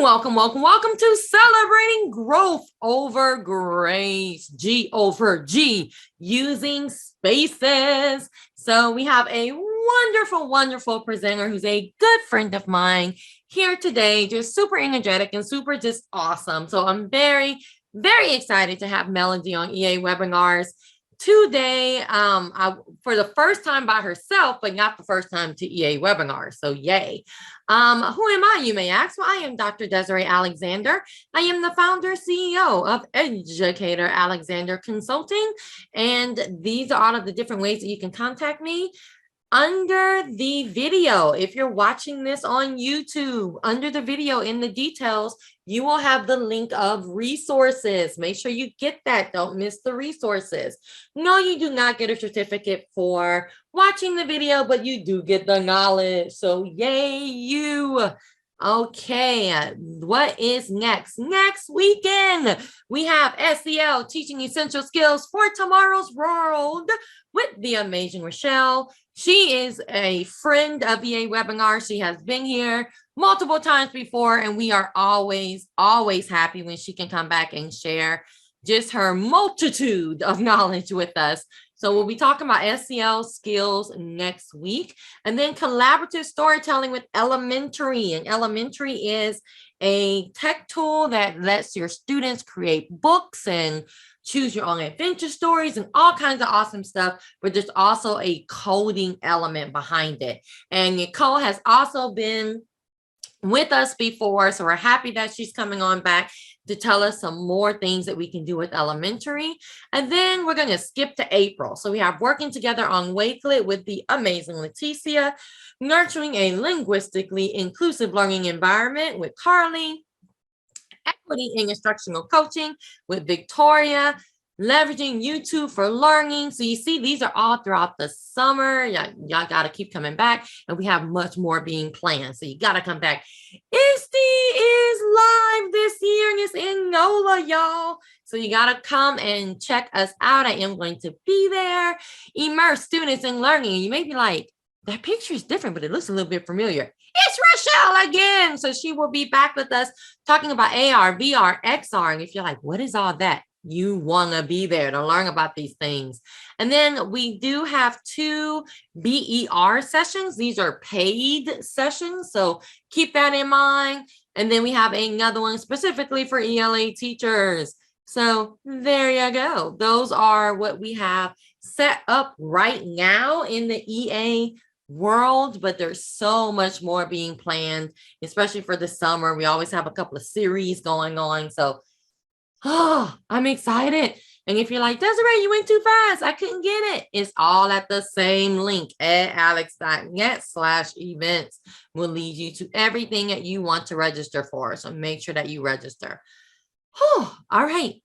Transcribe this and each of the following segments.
Welcome to Celebrating Growth Over Grace, G over G, using spaces. So we have a wonderful presenter who's a good friend of mine here today, just super energetic and super just awesome. So I'm very excited to have Melody on EA Webinars today, for the first time by herself, but not the first time to EA Webinars. So yay. Who am I, you may ask? Well, I am Dr. Desiree Alexander. I am the founder, CEO of Educator Alexander Consulting. And these are all of the different ways that you can contact me. Under the video, if you're watching this on YouTube, under the video in the details, you will have the link of resources. Make sure you get that. Don't miss the resources. No, you do not get a certificate for watching the video, but you do get the knowledge. So yay, you. Okay, what is next? Next weekend, we have SEL, Teaching Essential Skills for Tomorrow's World, with the amazing Rochelle. She is a friend of EA Webinar. She has been here multiple times before, and we are always happy when she can come back and share just her multitude of knowledge with us. So we'll be talking about SEL skills next week, and then collaborative storytelling with Elementary. And Elementary is a tech tool that lets your students create books and choose your own adventure stories and all kinds of awesome stuff, but there's also a coding element behind it. And Nicole has also been with us before, so we're happy that she's coming on back to tell us some more things that we can do with Elementary. And then we're going to skip to April. So we have Working Together on Wakelet with the amazing Leticia, Nurturing a Linguistically Inclusive Learning Environment with Carly, Equity in Instructional Coaching with Victoria, Leveraging YouTube for Learning. So you see, these are all throughout the summer. Y'all got to keep coming back, and we have much more being planned. So you got to come back. ISTE is live this year, and it's in NOLA, y'all. So you got to come and check us out. I am going to be there. Immerse students in learning. You may be like, that picture is different, but it looks a little bit familiar. It's Rochelle again. So she will be back with us talking about AR, VR, XR. And if you're like, what is all that? You want to be there to learn about these things. And then we do have 2 BER sessions. These are paid sessions, so keep that in mind. And then we have another one specifically for ELA teachers. So there you go. Those are what we have set up right now in the EA world, but there's so much more being planned, especially for the summer. We always have a couple of series going on. So I'm excited. And if you're like, Desiree, you went too fast, I couldn't get it, it's all at the same link, edalex.net/events will lead you to everything that you want to register for. So make sure that you register. All right.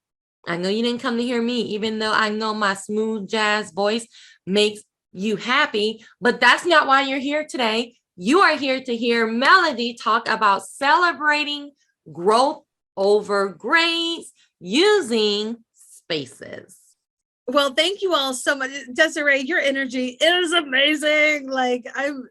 I know you didn't come to hear me, even though I know my smooth jazz voice makes you happy, but that's not why you're here today. You are here to hear Melody talk about celebrating growth over grades using spaces. Well, thank you all so much. Desiree, your energy is amazing. Like I'm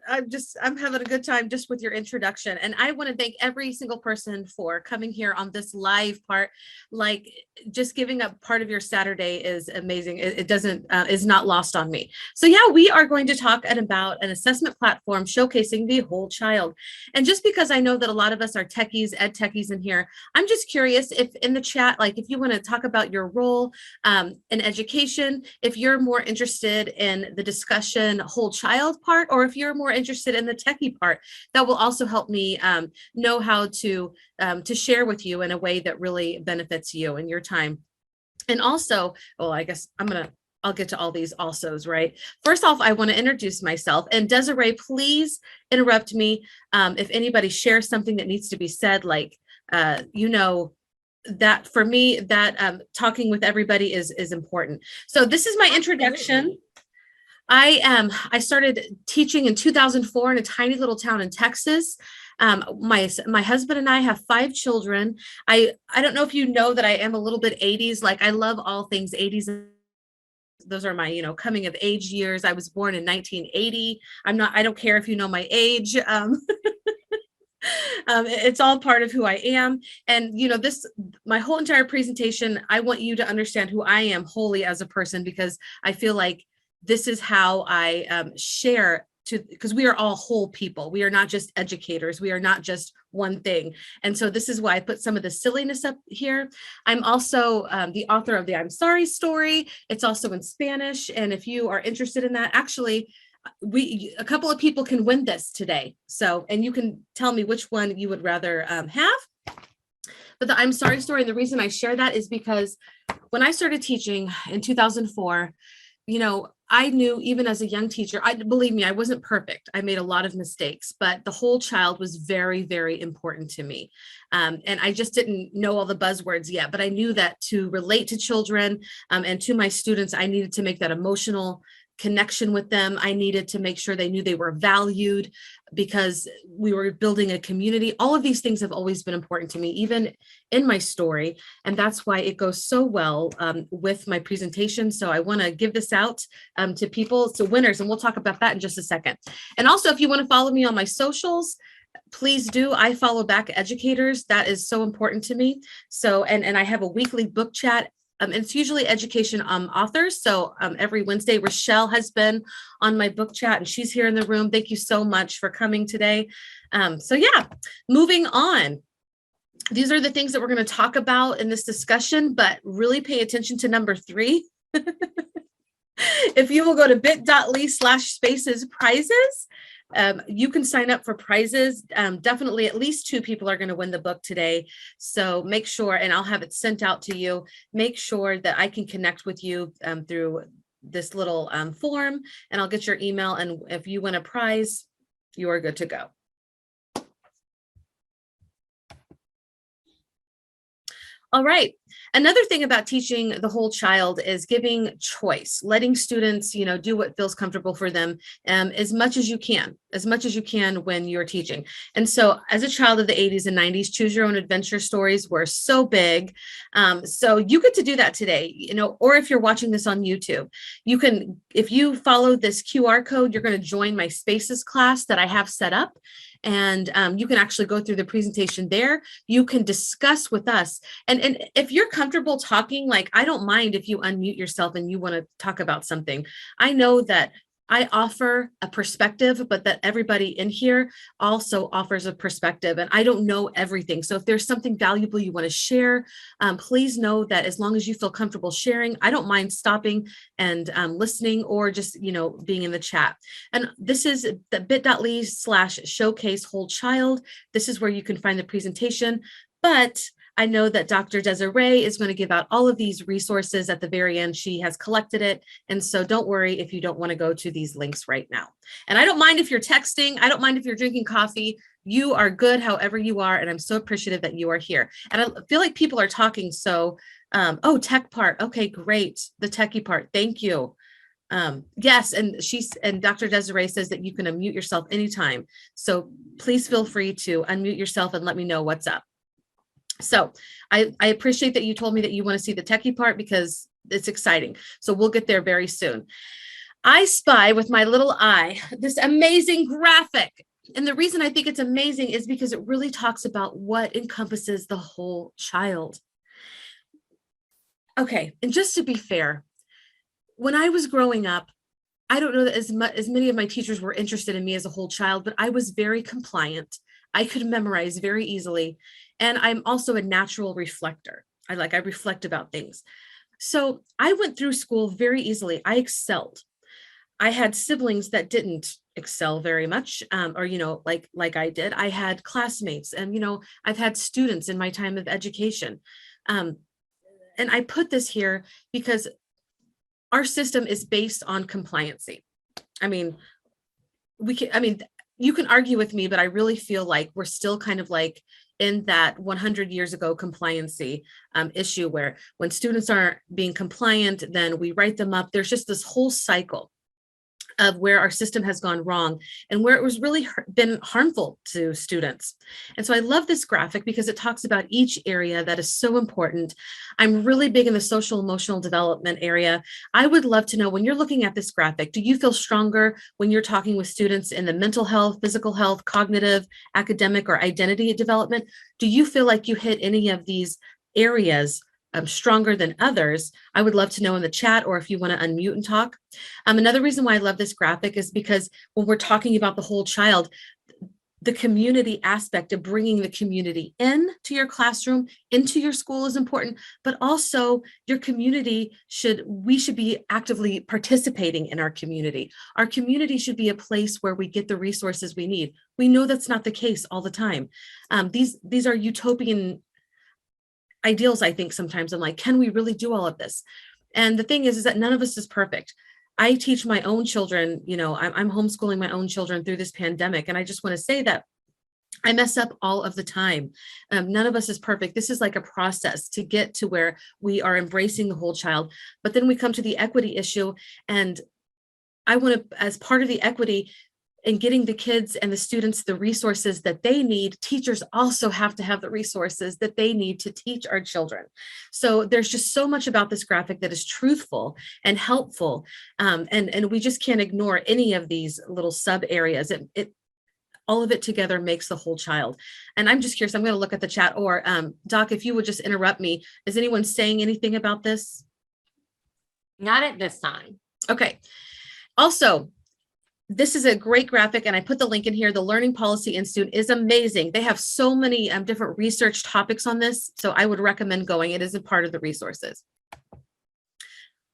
having a good time just with your introduction. And I want to thank every single person for coming here on this live part. Like just giving up part of your Saturday is amazing. It doesn't is not lost on me. So yeah, we are going to talk about an assessment platform showcasing the whole child. And just because I know that a lot of us are techies, ed techies in here, I'm just curious if in the chat, like if you want to talk about your role in education, if you're more interested in the discussion whole child part, or if you're more interested in the techie part, that will also help me know how to share with you in a way that really benefits you and your time. And also, well, I guess I'll get to all these alsos, right? First off, I want to introduce myself, and Desiree, please interrupt me if anybody shares something that needs to be said, like, that for me, that talking with everybody is important. So this is my introduction. I started teaching in 2004 in a tiny little town in Texas. My husband and I have 5 children. I don't know if you know that I am a little bit 80s. Like I love all things 80s. Those are my, coming of age years. I was born in 1980. I don't care if you know my age. It's all part of who I am. And, my whole entire presentation, I want you to understand who I am wholly as a person, because I feel like this is how I share because we are all whole people. We are not just educators. We are not just one thing. And so this is why I put some of the silliness up here. I'm also the author of the I'm Sorry story. It's also in Spanish. And if you are interested in that, actually, a couple of people can win this today. So, and you can tell me which one you would rather have. But the I'm Sorry story, and the reason I share that is because when I started teaching in 2004, I knew even as a young teacher, believe me, I wasn't perfect. I made a lot of mistakes, but the whole child was very, very important to me. And I just didn't know all the buzzwords yet, but I knew that to relate to children and to my students, I needed to make that emotional connection with them. I needed to make sure they knew they were valued because we were building a community. All of these things have always been important to me, even in my story. And that's why it goes so well with my presentation. So I want to give this out to people, to winners, and we'll talk about that in just a second. And also, if you want to follow me on my socials, please do. I follow back educators. That is so important to me. So, and I have a weekly book chat. It's usually education authors. So every Wednesday, Rochelle has been on my book chat and she's here in the room. Thank you so much for coming today. So yeah, moving on. These are the things that we're going to talk about in this discussion, but really pay attention to number 3. If you will go to bit.ly/spaces prizes, you can sign up for prizes. Definitely at least 2 people are going to win the book today. So make sure, and I'll have it sent out to you. Make sure that I can connect with you through this little form, and I'll get your email. And if you win a prize, you are good to go. All right. Another thing about teaching the whole child is giving choice, letting students, do what feels comfortable for them as much as you can when you're teaching. And so as a child of the 80s and 90s, choose your own adventure stories were so big. So you get to do that today, or if you're watching this on YouTube, you can, if you follow this QR code, you're going to join my Spaces class that I have set up. And you can actually go through the presentation there. You can discuss with us. And if you're comfortable talking, like, I don't mind if you unmute yourself and you want to talk about something. I know that I offer a perspective, but that everybody in here also offers a perspective, and I don't know everything. So if there's something valuable you want to share, please know that as long as you feel comfortable sharing, I don't mind stopping and listening, or just, being in the chat. And this is the bit.ly/showcase whole child. This is where you can find the presentation, but I know that Dr. Desiree is going to give out all of these resources at the very end. She has collected it. And so don't worry if you don't want to go to these links right now. And I don't mind if you're texting. I don't mind if you're drinking coffee. You are good however you are. And I'm so appreciative that you are here. And I feel like people are talking. So, tech part. Okay, great. The techie part. Thank you. Yes, and Dr. Desiree says that you can unmute yourself anytime. So please feel free to unmute yourself and let me know what's up. So I appreciate that you told me that you want to see the techie part, because it's exciting. So we'll get there very soon. I spy with my little eye this amazing graphic. And the reason I think it's amazing is because it really talks about what encompasses the whole child. Okay, and just to be fair, when I was growing up, I don't know that as many of my teachers were interested in me as a whole child, but I was very compliant. I could memorize very easily. And I'm also a natural reflector. I reflect about things. So I went through school very easily. I excelled. I had siblings that didn't excel very much, or, like I did. I had classmates, and, I've had students in my time of education. And I put this here because our system is based on compliancy. You can argue with me, but I really feel like we're still kind of like in that 100 years ago compliancy issue, where when students aren't being compliant, then we write them up. There's just this whole cycle. of where our system has gone wrong and where it was really been harmful to students. And so I love this graphic because it talks about each area that is so important. I'm really big in the social emotional development area. I would love to know, when you're looking at this graphic, do you feel stronger when you're talking with students in the mental health, physical health, cognitive, academic, or identity development? Do you feel like you hit any of these areas stronger than others? I would love to know in the chat, or if you want to unmute and talk. Another reason why I love this graphic is because when we're talking about the whole child, the community aspect of bringing the community into your classroom, into your school is important, but also your community we should be actively participating in our community. Our community should be a place where we get the resources we need. We know that's not the case all the time. These are utopian ideals. I think sometimes I'm like, can we really do all of this? And the thing is that none of us is perfect. I teach my own children, I'm homeschooling my own children through this pandemic. And I just want to say that I mess up all of the time. None of us is perfect. This is like a process to get to where we are embracing the whole child. But then we come to the equity issue. And I want to, as part of the equity, and getting the kids and the students the resources that they need, teachers also have to have the resources that they need to teach our children. So there's just so much about this graphic that is truthful and helpful. And we just can't ignore any of these little sub areas. All of it together makes the whole child. And I'm just curious, I'm going to look at the chat, or Doc, if you would just interrupt me. Is anyone saying anything about this? Not at this time. Okay. Also, this is a great graphic, and I put the link in here. The Learning Policy Institute is amazing. They have so many different research topics on this, so I would recommend going. It is a part of the resources.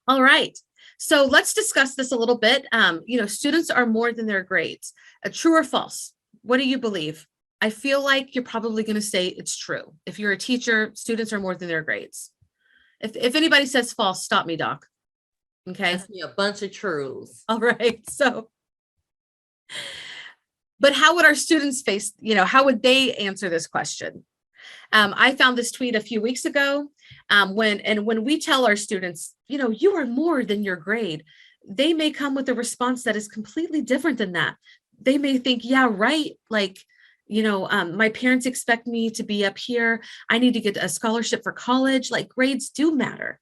All right, so let's discuss this a little bit. Students are more than their grades. True or false? What do you believe? I feel like you're probably going to say it's true. If you're a teacher, students are more than their grades. If anybody says false, stop me, Doc. Okay. That's me a bunch of truths. All right, so. But how would our students face, how would they answer this question? I found this tweet a few weeks ago when we tell our students, you are more than your grade, they may come with a response that is completely different than that. They may think, yeah, right. Like, my parents expect me to be up here. I need to get a scholarship for college. Like, grades do matter.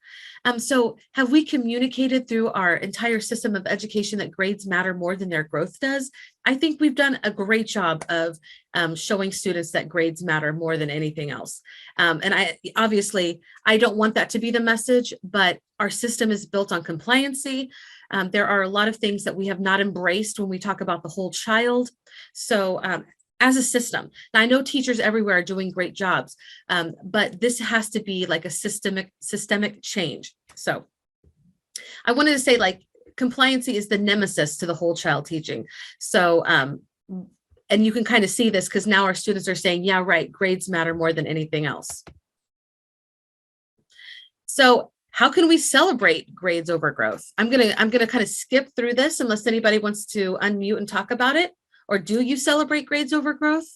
So have we communicated through our entire system of education that grades matter more than their growth does? I think we've done a great job of showing students that grades matter more than anything else. And I don't want that to be the message, but our system is built on compliancy. There are a lot of things that we have not embraced when we talk about the whole child. So as a system, now I know teachers everywhere are doing great jobs, but this has to be like a systemic change. So I wanted to say, like, compliancy is the nemesis to the whole child teaching. So, and you can kind of see this because now our students are saying, yeah, right, grades matter more than anything else. So how can we celebrate grades over growth? I'm gonna kind of skip through this unless anybody wants to unmute and talk about it. Or do you celebrate grades over growth?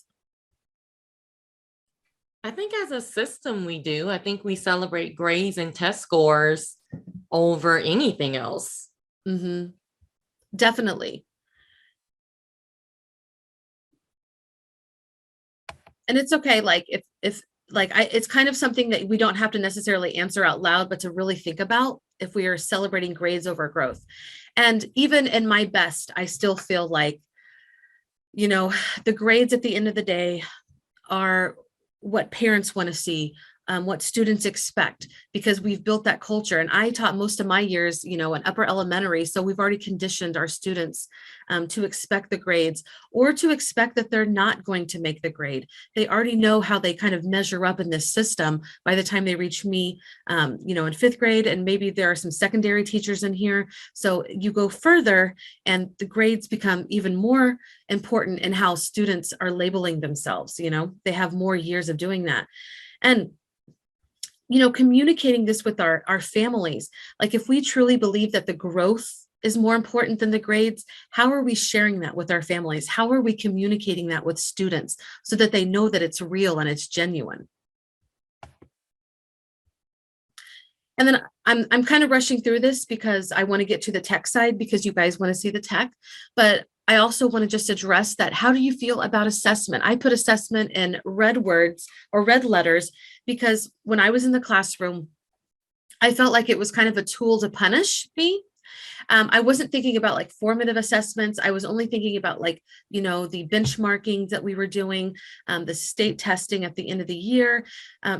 I think as a system we do. I think we celebrate grades and test scores over anything else. Mm-hmm. Definitely. And it's okay. Like it's kind of something that we don't have to necessarily answer out loud, but to really think about if we are celebrating grades over growth. And even in my best, I still feel like, the grades at the end of the day are what parents want to see, what students expect, because we've built that culture. And I taught most of my years, in upper elementary. So we've already conditioned our students to expect the grades, or to expect that they're not going to make the grade. They already know how they kind of measure up in this system by the time they reach me, in fifth grade. And maybe there are some secondary teachers in here. So you go further and the grades become even more important in how students are labeling themselves. They have more years of doing that. And communicating this with our families, like if we truly believe that the growth is more important than the grades, how are we sharing that with our families? How are we communicating that with students so that they know that it's real and it's genuine? And then I'm kind of rushing through this because I want to get to the tech side because you guys want to see the tech, but I also want to just address that. How do you feel about assessment? I put assessment in red words or red letters because when I was in the classroom, I felt like it was kind of a tool to punish me. I wasn't thinking about like formative assessments. I was only thinking about like, the benchmarking that we were doing, the state testing at the end of the year,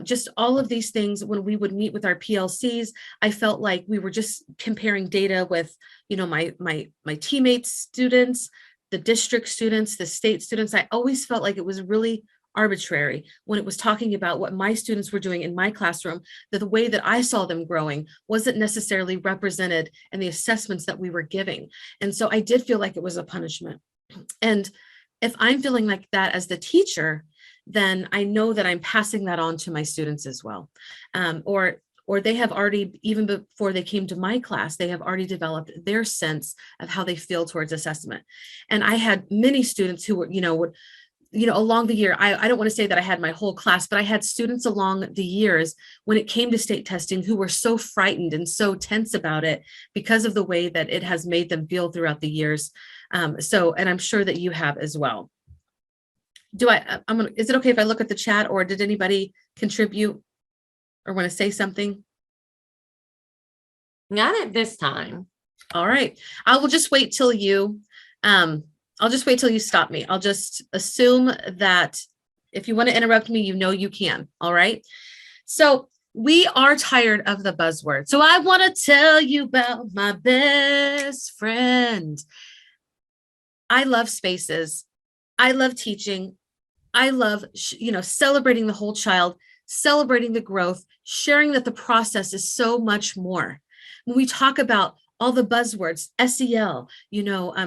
just all of these things. When we would meet with our PLCs, I felt like we were just comparing data with, my teammates, students, the district students, the state students. I always felt like it was really arbitrary when it was talking about what my students were doing in my classroom, that the way that I saw them growing wasn't necessarily represented in the assessments that we were giving. And so I did feel like it was a punishment. And if I'm feeling like that as the teacher, then I know that I'm passing that on to my students as well. Or they have already, even before they came to my class, they have already developed their sense of how they feel towards assessment. And I had many students who were, would along the year, I don't want to say that I had my whole class, but I had students along the years when it came to state testing who were so frightened and so tense about it because of the way that it has made them feel throughout the years. And I'm sure that you have as well. Is it okay if I look at the chat, or did anybody contribute or want to say something? Not at this time. All right. I will just wait till you, I'll just wait till you stop me. I'll just assume that if you want to interrupt me, you can. All right. So we are tired of the buzzword. So I want to tell you about my best friend. I love spaces. I love teaching. I love, celebrating the whole child, celebrating the growth, sharing that the process is so much more. When we talk about all the buzzwords, SEL,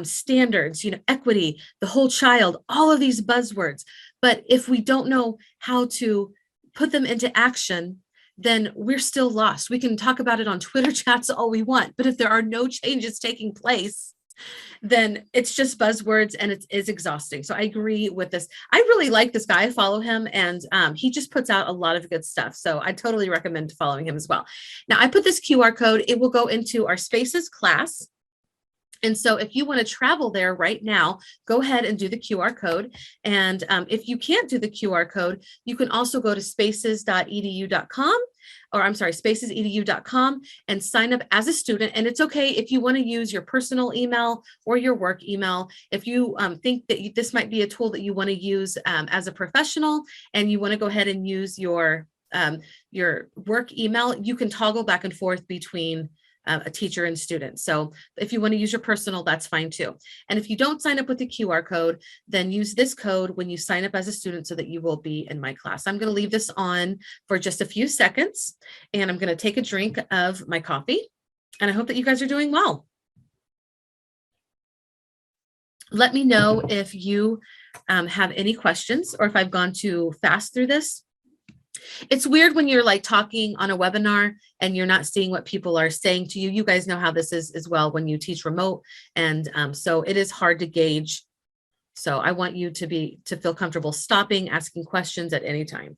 standards, equity, the whole child, all of these buzzwords. But if we don't know how to put them into action, then we're still lost. We can talk about it on Twitter chats all we want, but if there are no changes taking place, then it's just buzzwords and it is exhausting. So I agree with this. I really like this guy. I follow him, and he just puts out a lot of good stuff. So I totally recommend following him as well. Now I put this QR code. It will go into our Spaces class. And so if you want to travel there right now, go ahead and do the QR code. And if you can't do the QR code, you can also go to spaces.edu.com, or I'm sorry, spacesedu.com, and sign up as a student. And it's okay if you want to use your personal email or your work email. If you think that this might be a tool that you want to use as a professional, and you want to go ahead and use your work email, you can toggle back and forth between a teacher and student. So if you want to use your personal, that's fine too. And if you don't sign up with the QR code, then use this code when you sign up as a student so that you will be in my class. I'm going to leave this on for just a few seconds, and I'm going to take a drink of my coffee, and I hope that you guys are doing well. Let me know if you have any questions, or if I've gone too fast through this. It's weird when you're like talking on a webinar and you're not seeing what people are saying to you. You guys know how this is as well when you teach remote. And so it is hard to gauge. So I want you to feel comfortable stopping, asking questions at any time.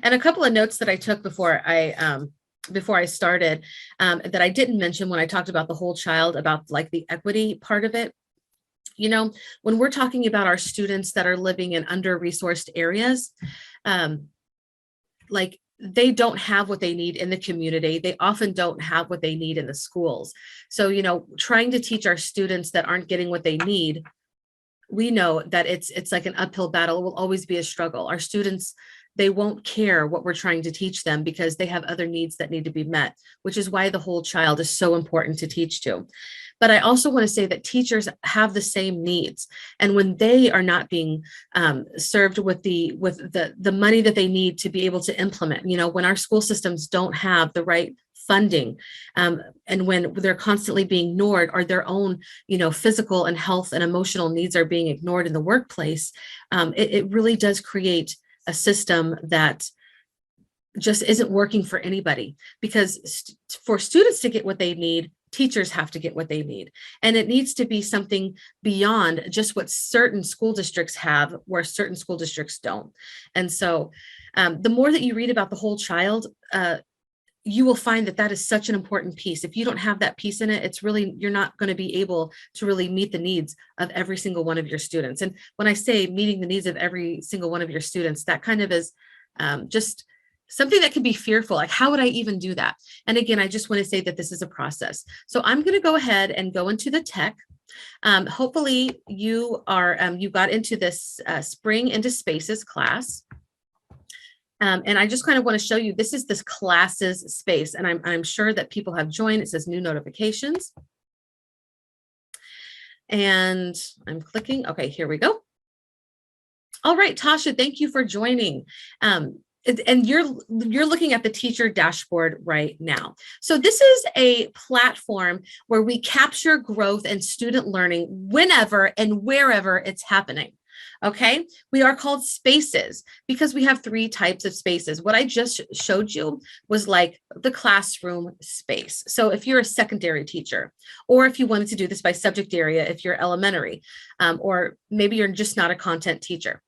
And a couple of notes that I took before I started that I didn't mention when I talked about the whole child, about like the equity part of it. When we're talking about our students that are living in under-resourced areas, like they don't have what they need in the community. They often don't have what they need in the schools. So, trying to teach our students that aren't getting what they need, we know that it's like an uphill battle. It will always be a struggle. Our students, they won't care what we're trying to teach them because they have other needs that need to be met, which is why the whole child is so important to teach to. But I also want to say that teachers have the same needs. And when they are not being served with the money that they need to be able to implement, when our school systems don't have the right funding, and when they're constantly being ignored, or their own, physical and health and emotional needs are being ignored in the workplace, it really does create a system that just isn't working for anybody. Because for students to get what they need, teachers have to get what they need. And it needs to be something beyond just what certain school districts have, where certain school districts don't. And so The more that you read about the whole child, you will find that that is such an important piece. If you don't have that piece in it, it's really, you're not going to be able to really meet the needs of every single one of your students. And when I say meeting the needs of every single one of your students, that kind of is just something that can be fearful. Like, how would I even do that? And again, I just want to say that this is a process. So I'm going to go ahead and go into the tech. Hopefully you are, you got into this Spring into Spaces class. And I just kind of want to show you, this is this classes space, and I'm sure that people have joined. It says new notifications. And I'm clicking. Okay, here we go. All right, Tasha, thank you for joining. And you're looking at the teacher dashboard right now. So this is a platform where we capture growth and student learning whenever and wherever it's happening. Okay, we are called spaces because we have 3 types of spaces. What I just showed you was like the classroom space. So if you're a secondary teacher, or if you wanted to do this by subject area, if you're elementary, or maybe you're just not a content teacher.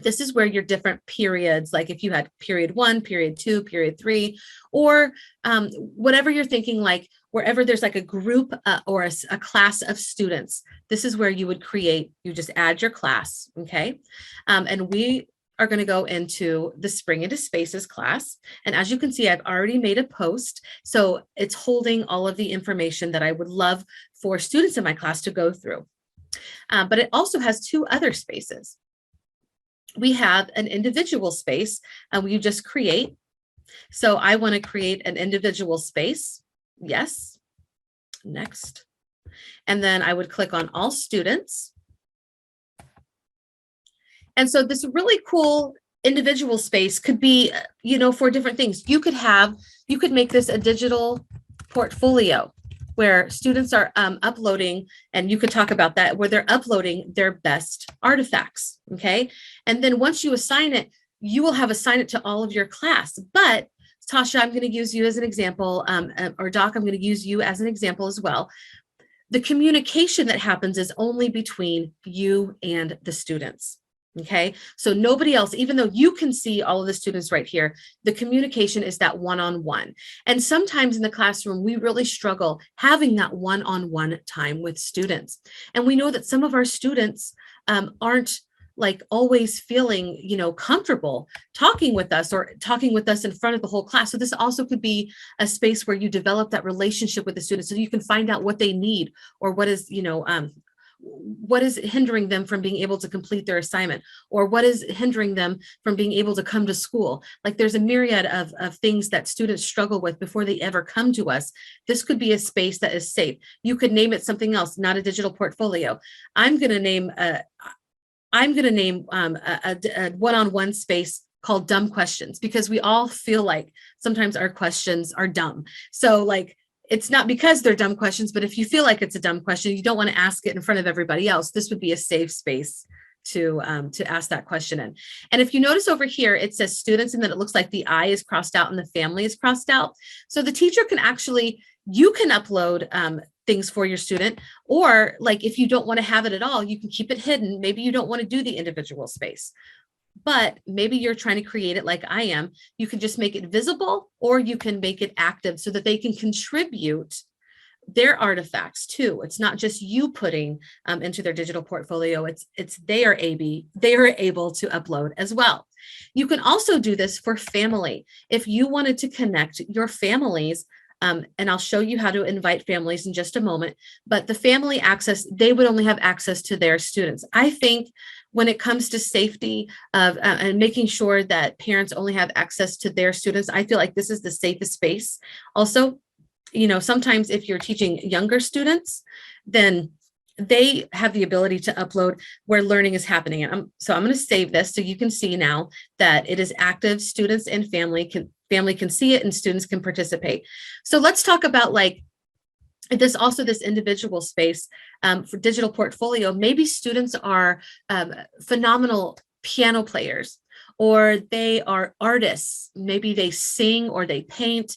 This is where your different periods, like if you had period 1, period 2, period 3, or whatever you're thinking, like wherever there's like a group or a class of students, this is where you would create, you just add your class, okay? And we are going to go into the Spring into Spaces class. And as you can see, I've already made a post. So it's holding all of the information that I would love for students in my class to go through. But it also has 2 other spaces. We have an individual space and you just create. So I want to create an individual space. Yes. Next. And then I would click on all students. And so this really cool individual space could be, you know, for different things. You could make this a digital portfolio where students are uploading, and you could talk about that, where they're uploading their best artifacts, okay? And then once you assign it, you will have assigned it to all of your class. But Tasha, I'm gonna use you as an example, or Doc, I'm gonna use you as an example as well. The communication that happens is only between you and the students. Okay, so nobody else, even though you can see all of the students right here, the communication is that one-on-one. And sometimes in the classroom, we really struggle having that one-on-one time with students. And we know that some of our students aren't like always feeling, you know, comfortable talking with us or talking with us in front of the whole class. So this also could be a space where you develop that relationship with the students so you can find out what they need or what is, you know, what is hindering them from being able to complete their assignment, or what is hindering them from being able to come to school. Like there's a myriad of things that students struggle with before they ever come to us. This could be a space that is safe. You could name it something else, not a digital portfolio. I'm going to name a one-on-one space called dumb questions, because we all feel like sometimes our questions are dumb. So like, it's not because they're dumb questions, but if you feel like it's a dumb question, you don't want to ask it in front of everybody else. This would be a safe space to ask that question in. And if you notice over here, it says students, and then it looks like the I is crossed out and the family is crossed out. So the teacher can actually, you can upload things for your student, or like if you don't want to have it at all, you can keep it hidden. Maybe you don't want to do the individual space, but maybe you're trying to create it like I am. You can just make it visible, or you can make it active so that they can contribute their artifacts too. It's not just you putting into their digital portfolio. It's they are able to upload as well. You can also do this for family. If you wanted to connect your families, and I'll show you how to invite families in just a moment, but the family access, they would only have access to their students. I think when it comes to safety of and making sure that parents only have access to their students, I feel like this is the safest space. Also, you know, sometimes if you're teaching younger students, then they have the ability to upload where learning is happening. And so I'm going to save this so you can see now that it is active. Students and family can see it and students can participate. So let's talk about like this individual space for digital portfolio. Maybe students are phenomenal piano players, or they are artists. Maybe they sing or they paint.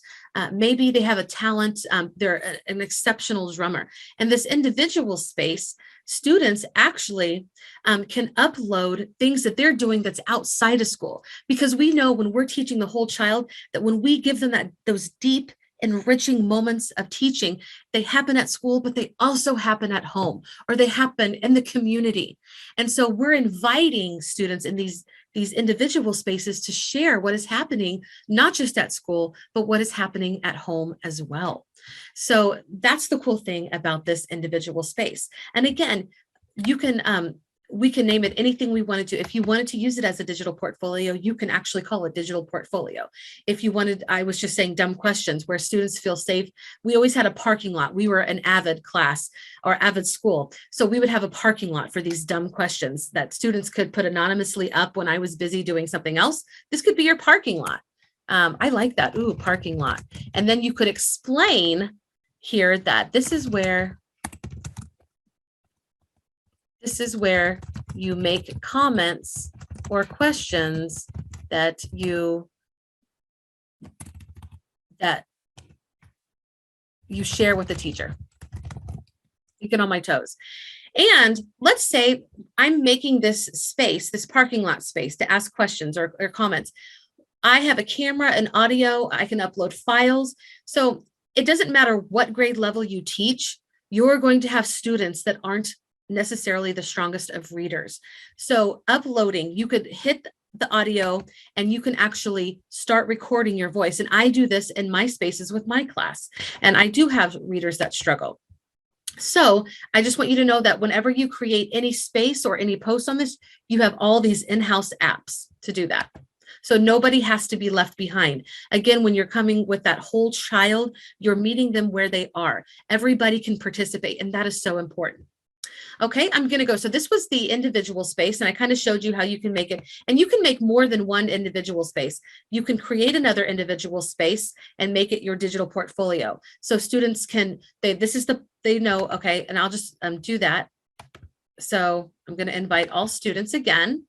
Maybe they have a talent. They're an exceptional drummer. And this individual space, students actually can upload things that they're doing that's outside of school, because we know when we're teaching the whole child that when we give them those deep, enriching moments of teaching, they happen at school, but they also happen at home, or they happen in the community. And so we're inviting students in these individual spaces to share what is happening, not just at school, but what is happening at home as well. So that's the cool thing about this individual space. And again, you can we can name it anything we wanted to. If you wanted to use it as a digital portfolio, you can actually call it digital portfolio. If you wanted, I was just saying dumb questions where students feel safe. We always had a parking lot. We were an avid class or avid school. So we would have a parking lot for these dumb questions that students could put anonymously up when I was busy doing something else. This could be your parking lot. I like that. Ooh, parking lot. And then you could explain here that this is where you make comments or questions that you share with the teacher. You get on my toes. And let's say I'm making this space, this parking lot space, to ask questions or comments. I have a camera and audio. I can upload files. So it doesn't matter what grade level you teach, you're going to have students that aren't necessarily the strongest of readers. So uploading, you could hit the audio and you can actually start recording your voice. And I do this in my spaces with my class. And I do have readers that struggle. So I just want you to know that whenever you create any space or any post on this, you have all these in-house apps to do that. So nobody has to be left behind. Again, when you're coming with that whole child, you're meeting them where they are. Everybody can participate, and that is so important. Okay, I'm going to go. So this was the individual space, and I kind of showed you how you can make it. And you can make more than one individual space. You can create another individual space and make it your digital portfolio. So students can, they know, okay, and I'll just do that. So I'm going to invite all students again.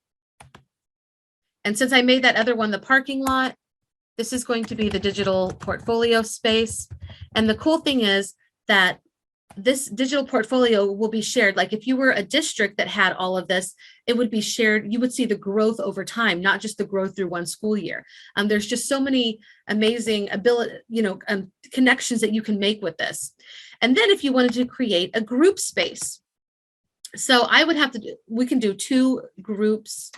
And since I made that other one the parking lot, this is going to be the digital portfolio space. And the cool thing is that this digital portfolio will be shared. Like if you were a district that had all of this, it would be shared. You would see the growth over time, not just the growth through one school year. There's just so many amazing connections that you can make with this. And then if you wanted to create a group space, so I would have to we can do 2 groups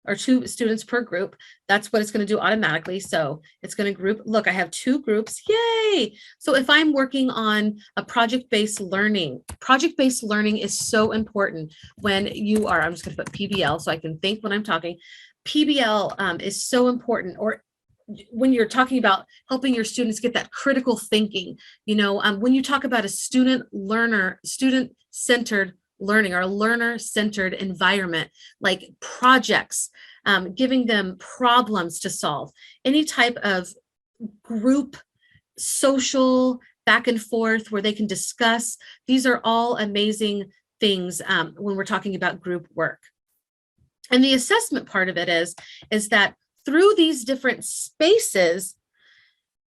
or 2 students per group. That's what it's going to do automatically. So it's going to group. Look, I have 2 groups. Yay. So if I'm working on a project-based learning is so important when you are, I'm just going to put PBL so I can think when I'm talking. PBL is so important, or when you're talking about helping your students get that critical thinking, when you talk about a student-centered learning or a learner-centered environment, like projects, giving them problems to solve, any type of group social back and forth where they can discuss. These are all amazing things when we're talking about group work. And the assessment part of it is that through these different spaces,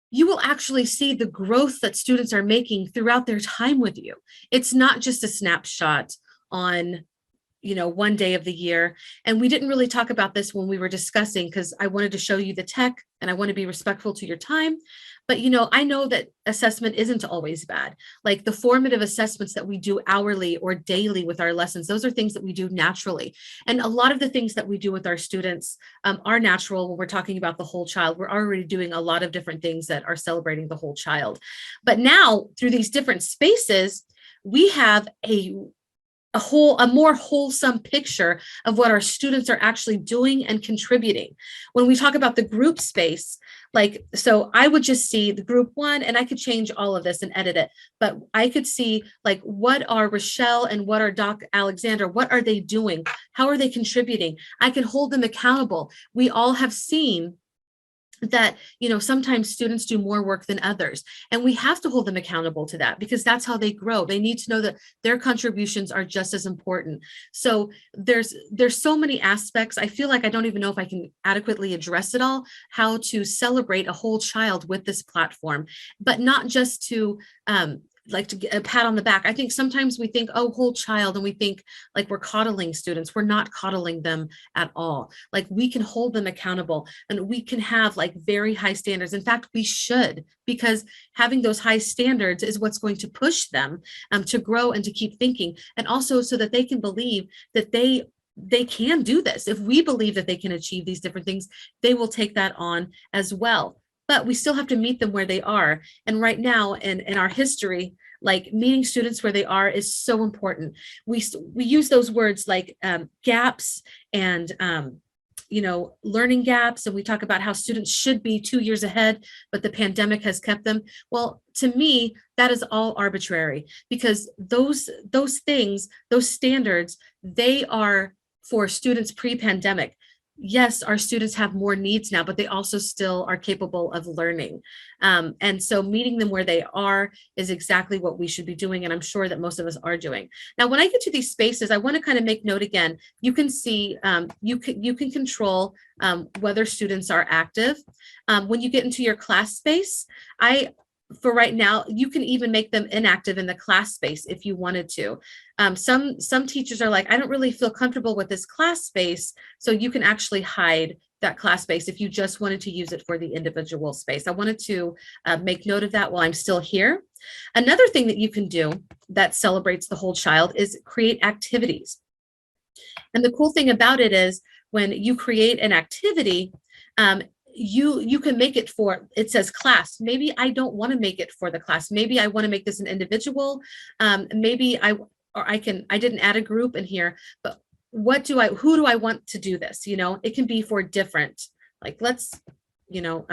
you will actually see the growth that students are making throughout their time with you. It's not just a snapshot on, one day of the year. And we didn't really talk about this when we were discussing, because I wanted to show you the tech and I want to be respectful to your time. But, I know that assessment isn't always bad. Like the formative assessments that we do hourly or daily with our lessons, those are things that we do naturally. And a lot of the things that we do with our students are natural when we're talking about the whole child. We're already doing a lot of different things that are celebrating the whole child. But now through these different spaces, we have a more wholesome picture of what our students are actually doing and contributing. When we talk about the group space, so I would just see the group 1, and I could change all of this and edit it, but I could see what are Rochelle and what are Doc Alexander, what are they doing? How are they contributing? I can hold them accountable. We all have seen that, you know, sometimes students do more work than others, and we have to hold them accountable to that, because that's how they grow. They need to know that their contributions are just as important. So there's so many aspects. I feel like I don't even know if I can adequately address it all, how to celebrate a whole child with this platform, but not just to like to get a pat on the back. I think sometimes we think, oh, whole child, and we think like we're coddling students. We're not coddling them at all. Like, we can hold them accountable, and we can have like very high standards. In fact, we should, because having those high standards is what's going to push them to grow and to keep thinking, and also so that they can believe that they can do this. If we believe that they can achieve these different things, they will take that on as well. But we still have to meet them where they are. And right now in our history, like, meeting students where they are is so important. We use those words like gaps and you know, learning gaps, and we talk about how students should be 2 years ahead, but the pandemic has kept them. Well, to me, that is all arbitrary, because those things, those standards, they are for students pre-pandemic. Yes, our students have more needs now, but they also still are capable of learning. And so meeting them where they are is exactly what we should be doing. And I'm sure that most of us are doing. Now, when I get to these spaces, I want to kind of make note again. You can see, you can control whether students are active. When you get into your class space, for right now, you can even make them inactive in the class space if you wanted to. Some teachers are like, I don't really feel comfortable with this class space. So you can actually hide that class space if you just wanted to use it for the individual space. I wanted to make note of that while I'm still here. Another thing that you can do that celebrates the whole child is create activities. And the cool thing about it is, when you create an activity, you can make it for, it says class. Maybe I don't want to make it for the class. Maybe I want to make this an individual. Maybe I didn't add a group in here, but who do I want to do this? You know, it can be for different, like, let's, you know,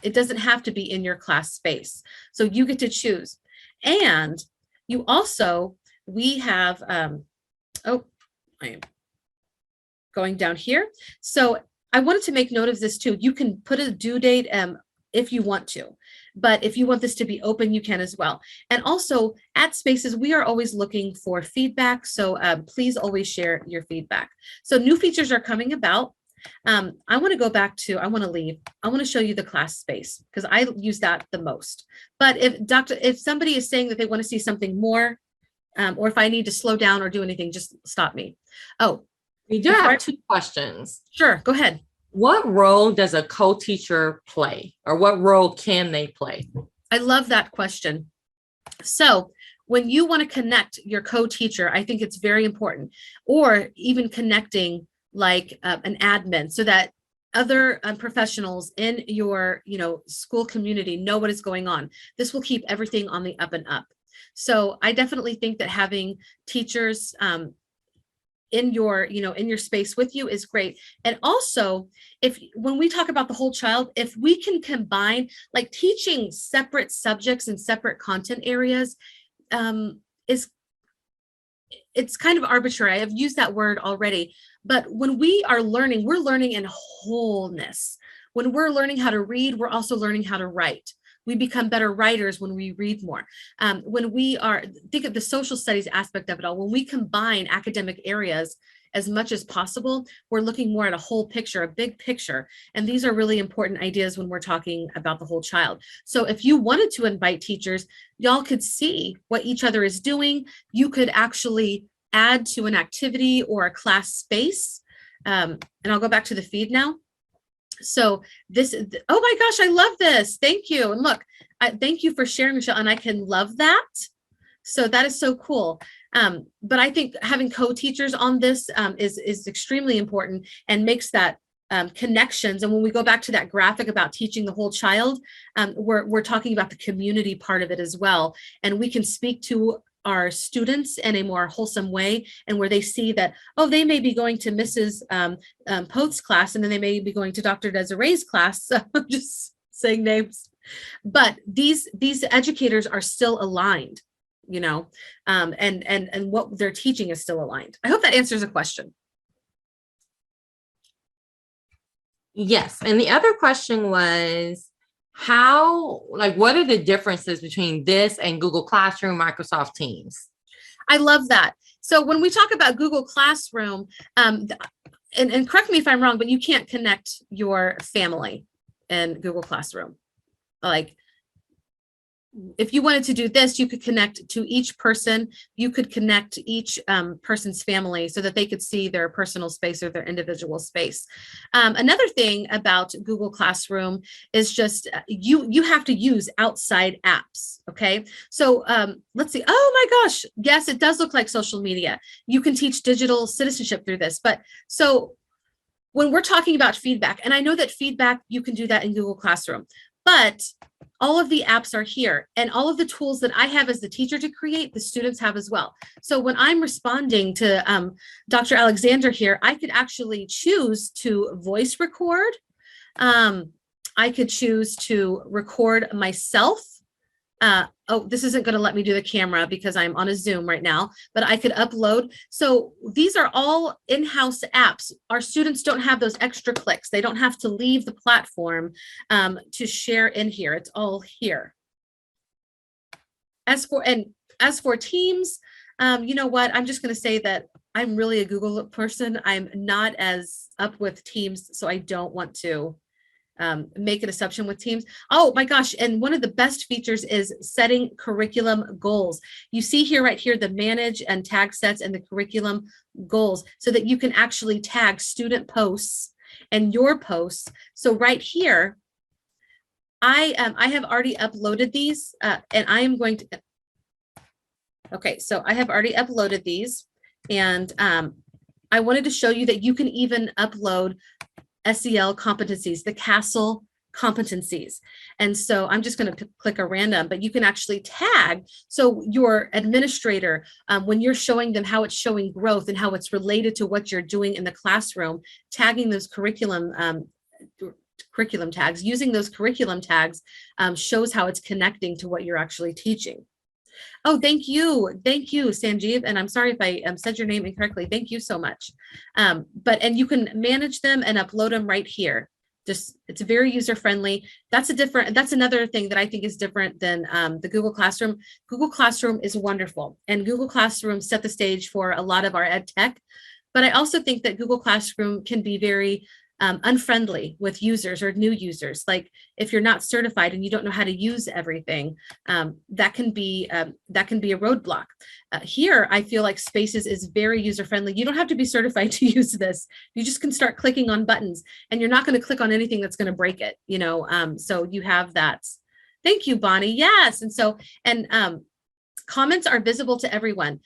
it doesn't have to be in your class space. So you get to choose. And you also, we have, oh, I am going down here. So I wanted to make note of this too. You can put a due date if you want to, but if you want this to be open, you can as well. And also at Spaces, we are always looking for feedback. So please always share your feedback. So new features are coming about. I want to go back to, I want to show you the class space, because I use that the most. But if somebody is saying that they want to see something more, or if I need to slow down or do anything, just stop me. Oh, we do have 2 questions. Sure, go ahead. What role does a co-teacher play, or what role can they play? I love that question. So when you want to connect your co-teacher, I think it's very important, or even connecting like an admin, so that other professionals in your, you know, school community know what is going on. This will keep everything on the up and up. So I definitely think that having teachers in your, you know, in your space with you is great. And also, when we talk about the whole child, if we can combine, like, teaching separate subjects and separate content areas, it's kind of arbitrary. I've used that word already, but when we are learning, we're learning in wholeness. When we're learning how to read, we're also learning how to write. We become better writers when we read more. When we are, think of the social studies aspect of it all, when we combine academic areas as much as possible, we're looking more at a whole picture, a big picture. And these are really important ideas when we're talking about the whole child. So if you wanted to invite teachers, y'all could see what each other is doing. You could actually add to an activity or a class space. And I'll go back to the feed now. So this, oh my gosh, I love this. Thank you. And look, thank you for sharing, Michelle. And I can love that. So that is so cool. But I think having co-teachers on this is extremely important, and makes that connections. And when we go back to that graphic about teaching the whole child, we're talking about the community part of it as well. And we can speak to our students in a more wholesome way, and where they see that, oh, they may be going to Mrs. Poth's class, and then they may be going to Dr. Desiree's class. So I'm just saying names, but these educators are still aligned, you know, and what they're teaching is still aligned. I hope that answers the question. Yes. And the other question was what are the differences between this and Google Classroom, Microsoft Teams? I love that. So when we talk about Google Classroom, and correct me if I'm wrong, but you can't connect your family in Google Classroom. Like, if you wanted to do this, you could connect to each person. You could connect each person's family so that they could see their personal space or their individual space. Another thing about Google Classroom is just you have to use outside apps. Okay, so let's see. Oh my gosh, yes, it does look like social media. You can teach digital citizenship through this. But so when we're talking about feedback, and I know that feedback, you can do that in Google Classroom, but all of the apps are here, and all of the tools that I have as the teacher to create, the students have as well. So when I'm responding to Dr. Alexander here, I could actually choose to voice record. I could choose to record myself. Oh, this isn't going to let me do the camera because I'm on a Zoom right now, but I could upload. So these are all in-house apps. Our students don't have those extra clicks. They don't have to leave the platform to share in here. It's all here. As for Teams, you know what? I'm just going to say that I'm really a Google person. I'm not as up with Teams, so I don't want to make an assumption with Teams. Oh my gosh. And one of the best features is setting curriculum goals. You see here, right here, the manage and tag sets and the curriculum goals so that you can actually tag student posts and your posts. So right here, I have already uploaded these and I am going to, okay, so I have already uploaded these, and I wanted to show you that you can even upload SEL competencies, the CASEL competencies. And so I'm just going to click a random, but you can actually tag. So your administrator, when you're showing them how it's showing growth and how it's related to what you're doing in the classroom, tagging those curriculum tags, using those curriculum tags shows how it's connecting to what you're actually teaching. Oh, thank you, Sanjeev. And I'm sorry if I said your name incorrectly. Thank you so much. And you can manage them and upload them right here. Just, it's very user friendly. That's another thing that I think is different than the Google Classroom. Google Classroom is wonderful, and Google Classroom set the stage for a lot of our ed tech. But I also think that Google Classroom can be very unfriendly with users or new users. Like if you're not certified and you don't know how to use everything, that can be a roadblock. Here, I feel like Spaces is very user friendly. You don't have to be certified to use this. You just can start clicking on buttons, and you're not going to click on anything that's going to break it. You know, so you have that. Thank you, Bonnie. Yes, and comments are visible to everyone.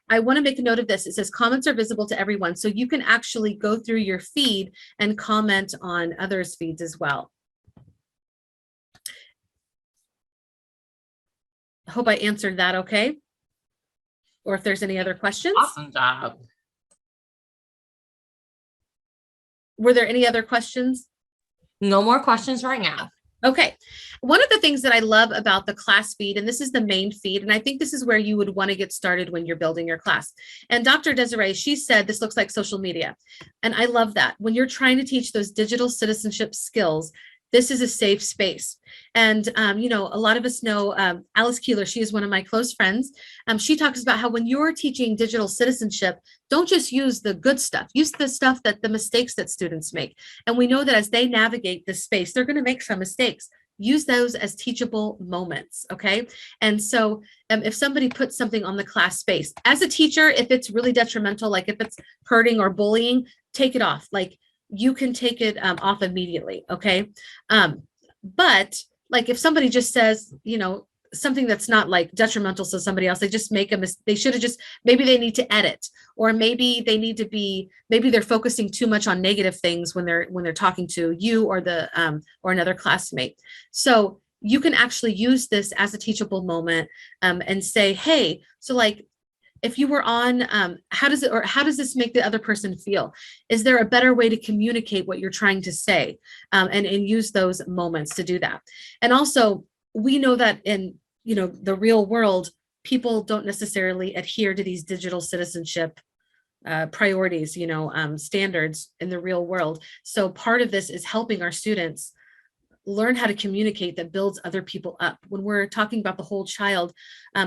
I want to make a note of this. It says comments are visible to everyone. So you can actually go through your feed and comment on others' feeds as well. I hope I answered that okay. Or if there's any other questions. Awesome job. Were there any other questions? No more questions right now. Okay. One of the things that I love about the class feed, and this is the main feed, and I think this is where you would want to get started when you're building your class. And Dr. Desiree, she said this looks like social media. And I love that. When you're trying to teach those digital citizenship skills, this is a safe space. And, you know, a lot of us know Alice Keeler. She is one of my close friends. She talks about how when you're teaching digital citizenship, don't just use the good stuff, use the stuff the mistakes that students make. And we know that as they navigate this space, they're going to make some mistakes. Use those as teachable moments, okay? And so if somebody puts something on the class space, as a teacher, if it's really detrimental, like if it's hurting or bullying, take it off. Like, you can take it off immediately, okay? But like if somebody just says, you know, something that's not like detrimental to somebody else, they just make a mistake. They should have just, maybe they need to edit, or maybe they need to be, maybe they're focusing too much on negative things when they're talking to you or or another classmate. So you can actually use this as a teachable moment and say, hey, so like, if you were on, how does this make the other person feel? Is there a better way to communicate what you're trying to say? And use those moments to do that. And also, we know that in, you know, the real world, people don't necessarily adhere to these digital citizenship priorities, standards in the real world. So part of this is helping our students learn how to communicate that builds other people up. When we're talking about the whole child,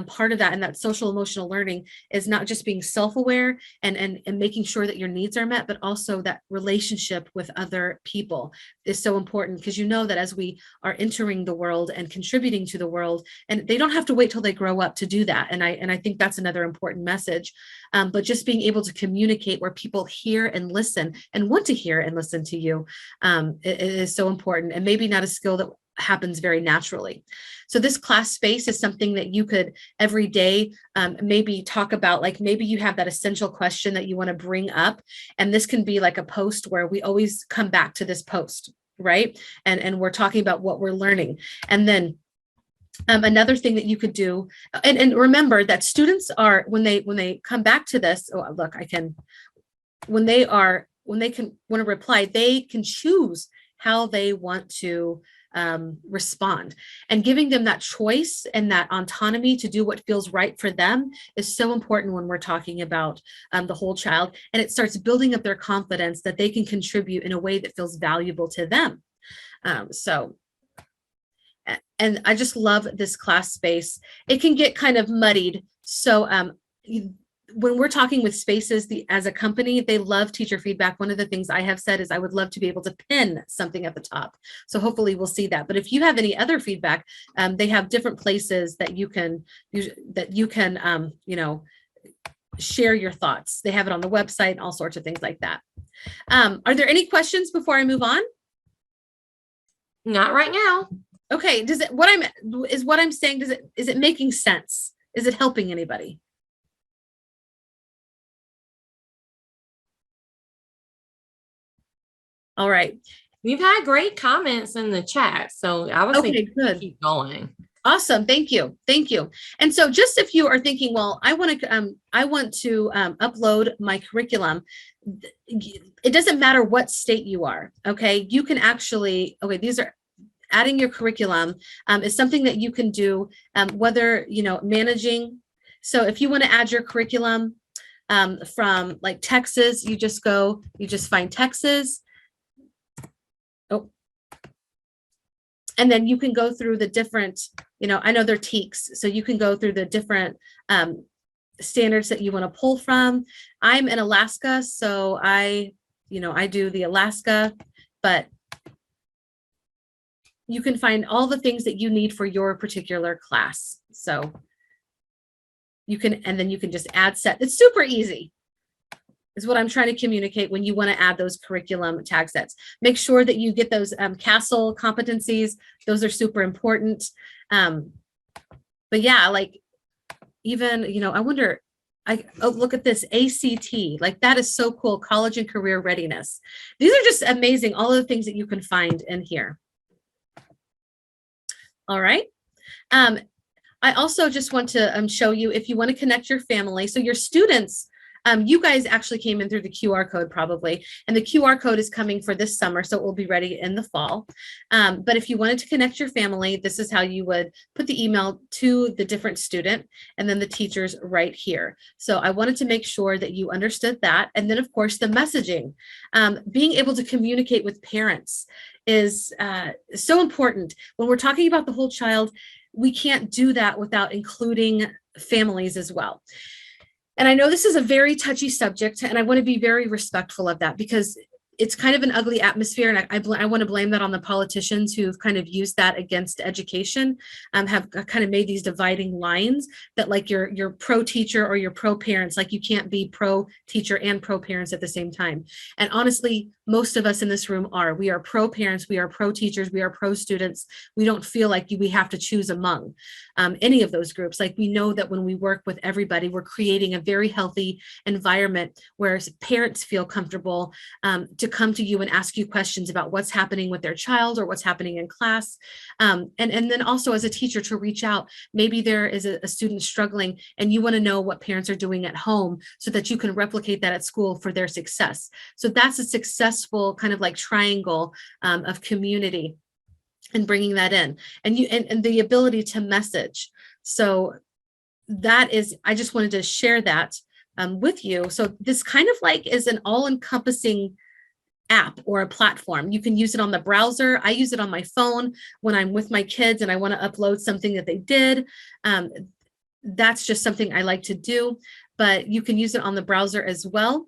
part of that and that social emotional learning is not just being self-aware and making sure that your needs are met, but also that relationship with other people is so important, because that as we are entering the world and contributing to the world, and they don't have to wait till they grow up to do that. And I think that's another important message. But just being able to communicate where people hear and listen and want to hear and listen to you, it is so important, and maybe not a skill that happens very naturally. So this class space is something that you could every day maybe talk about, like maybe you have that essential question that you want to bring up, and this can be like a post where we always come back to this post, right? And we're talking about what we're learning. And then another thing that you could do, and remember that students are, when they come back to this, when they can want to reply, they can choose how they want to respond, and giving them that choice and that autonomy to do what feels right for them is so important when we're talking about the whole child. And it starts building up their confidence that they can contribute in a way that feels valuable to them. And I just love this class space. It can get kind of muddied. So when we're talking with spaces, as a company, they love teacher feedback. One of the things I have said is I would love to be able to pin something at the top. So hopefully we'll see that. But if you have any other feedback, they have different places that you can share your thoughts. They have it on the website, all sorts of things like that. Are there any questions before I move on? Not right now. Okay. What I'm saying, is it making sense? Is it helping anybody? All right. We've had great comments in the chat, so I would say good. Keep going. Awesome. Thank you. Thank you. And so just if you are thinking, well, I want to upload my curriculum, it doesn't matter what state you are. Okay. You can actually, these are adding your curriculum is something that you can do, whether, managing. So if you want to add your curriculum from like Texas, you just find Texas. And then you can go through the different, I know they're TEKS, so you can go through the different standards that you want to pull from. I'm in Alaska, so I do the Alaska, but you can find all the things that you need for your particular class. So and then you can just add set. It's super easy, is what I'm trying to communicate when you want to add those curriculum tag sets. Make sure that you get those CASEL competencies. Those are super important. But yeah, like even, I wonder, look at this ACT, like that is so cool. College and career readiness. These are just amazing. All of the things that you can find in here. All right. I also just want to show you, if you want to connect your family. So your students, you guys actually came in through the QR code probably, and the QR code is coming for this summer, so it will be ready in the fall. But if you wanted to connect your family, this is how you would put the email to the different student and then the teachers right here. So I wanted to make sure that you understood that. And then of course the messaging, being able to communicate with parents is so important. When we're talking about the whole child, we can't do that without including families as well. And I know this is a very touchy subject, and I want to be very respectful of that, because it's kind of an ugly atmosphere. And I want to blame that on the politicians who've kind of used that against education, have kind of made these dividing lines that like you're pro teacher or you're pro parents, like you can't be pro teacher and pro parents at the same time. And honestly, most of us in this room we are pro parents, we are pro teachers, we are pro students. We don't feel like we have to choose among any of those groups. Like we know that when we work with everybody, we're creating a very healthy environment where parents feel comfortable to come to you and ask you questions about what's happening with their child or what's happening in class. And then also as a teacher to reach out, maybe there is a student struggling and you want to know what parents are doing at home so that you can replicate that at school for their success. So that's a successful kind of like triangle of community and bringing that in, and the ability to message. So that is, I just wanted to share that with you. So this kind of like is an all-encompassing app or a platform. You can use it on the browser. I use it on my phone when I'm with my kids and I want to upload something that they did. That's just something I like to do, but you can use it on the browser as well.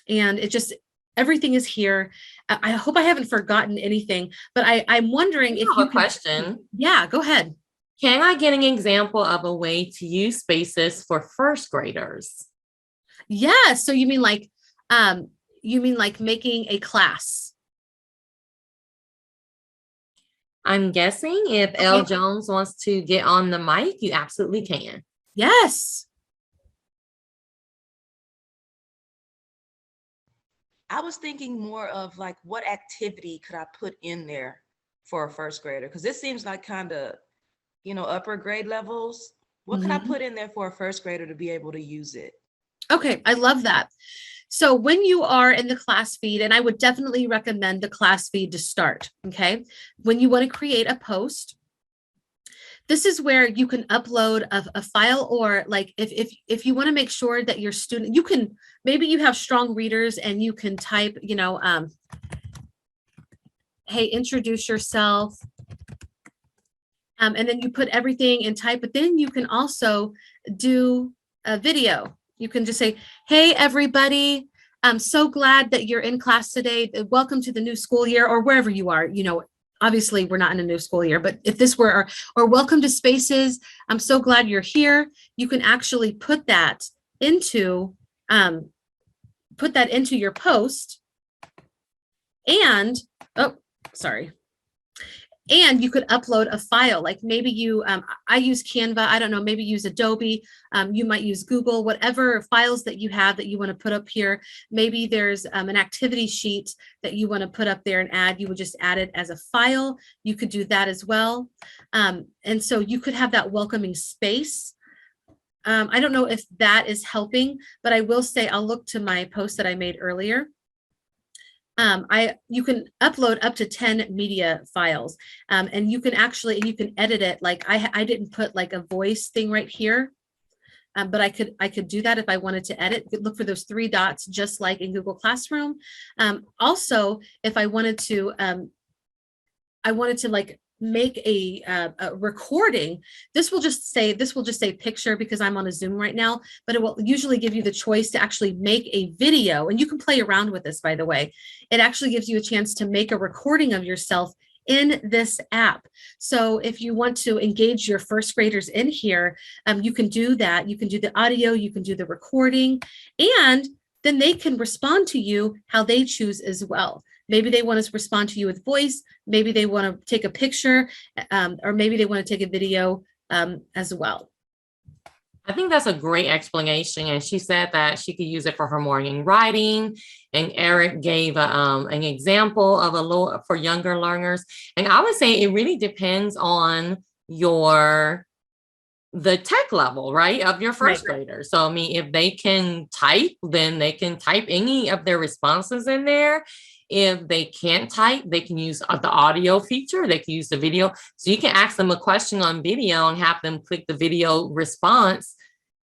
And it just, everything is here. I hope I haven't forgotten anything, but I'm wondering if I you have a can. question. Yeah, go ahead. Can I get an example of a way to use spaces for first graders? Yeah. So you mean like making a class? I'm guessing if L. Jones wants to get on the mic, you absolutely can. Yes. I was thinking more of like, what activity could I put in there for a first grader? Because this seems like kind of, upper grade levels. What could I put in there for a first grader to be able to use it? Okay, I love that. So when you are in the class feed, and I would definitely recommend the class feed to start, okay? When you want to create a post, this is where you can upload a file, or like if you want to make sure that your student, you can, maybe you have strong readers and you can type, hey, introduce yourself. And then you put everything in type, but then you can also do a video. You can just say, hey, everybody, I'm so glad that you're in class today. Welcome to the new school year, or wherever you are. Obviously we're not in a new school year, but if this were, or welcome to Spaces, I'm so glad you're here. You can actually put that into your post. And, oh, sorry. And you could upload a file, like maybe you, I use Canva, I don't know, maybe use Adobe, you might use Google, whatever files that you have that you want to put up here. Maybe there's an activity sheet that you want to put up there and add, you would just add it as a file. You could do that as well. And so you could have that welcoming space. I don't know if that is helping, but I will say, I'll look to my post that I made earlier. You can upload up to 10 media files, and you can edit it. Like I didn't put like a voice thing right here, but I could do that if I wanted to edit. Look for those three dots, just like in Google Classroom. Also, if I wanted to like make a recording, this will just say picture, because I'm on a Zoom right now, but it will usually give you the choice to actually make a video, and you can play around with this, by the way. It actually gives you a chance to make a recording of yourself in this app. So if you want to engage your first graders in here, you can do that. You can do the audio, you can do the recording, and then they can respond to you how they choose as well. Maybe they want to respond to you with voice. Maybe they want to take a picture, or maybe they want to take a video as well. I think that's a great explanation. And she said that she could use it for her morning writing. And Eric gave an example of a little for younger learners. And I would say it really depends on the tech level, right, of your first grader. So, I mean, if they can type, then they can type any of their responses in there. If they can't type, they can use the audio feature. They can use the video. So you can ask them a question on video and have them click the video response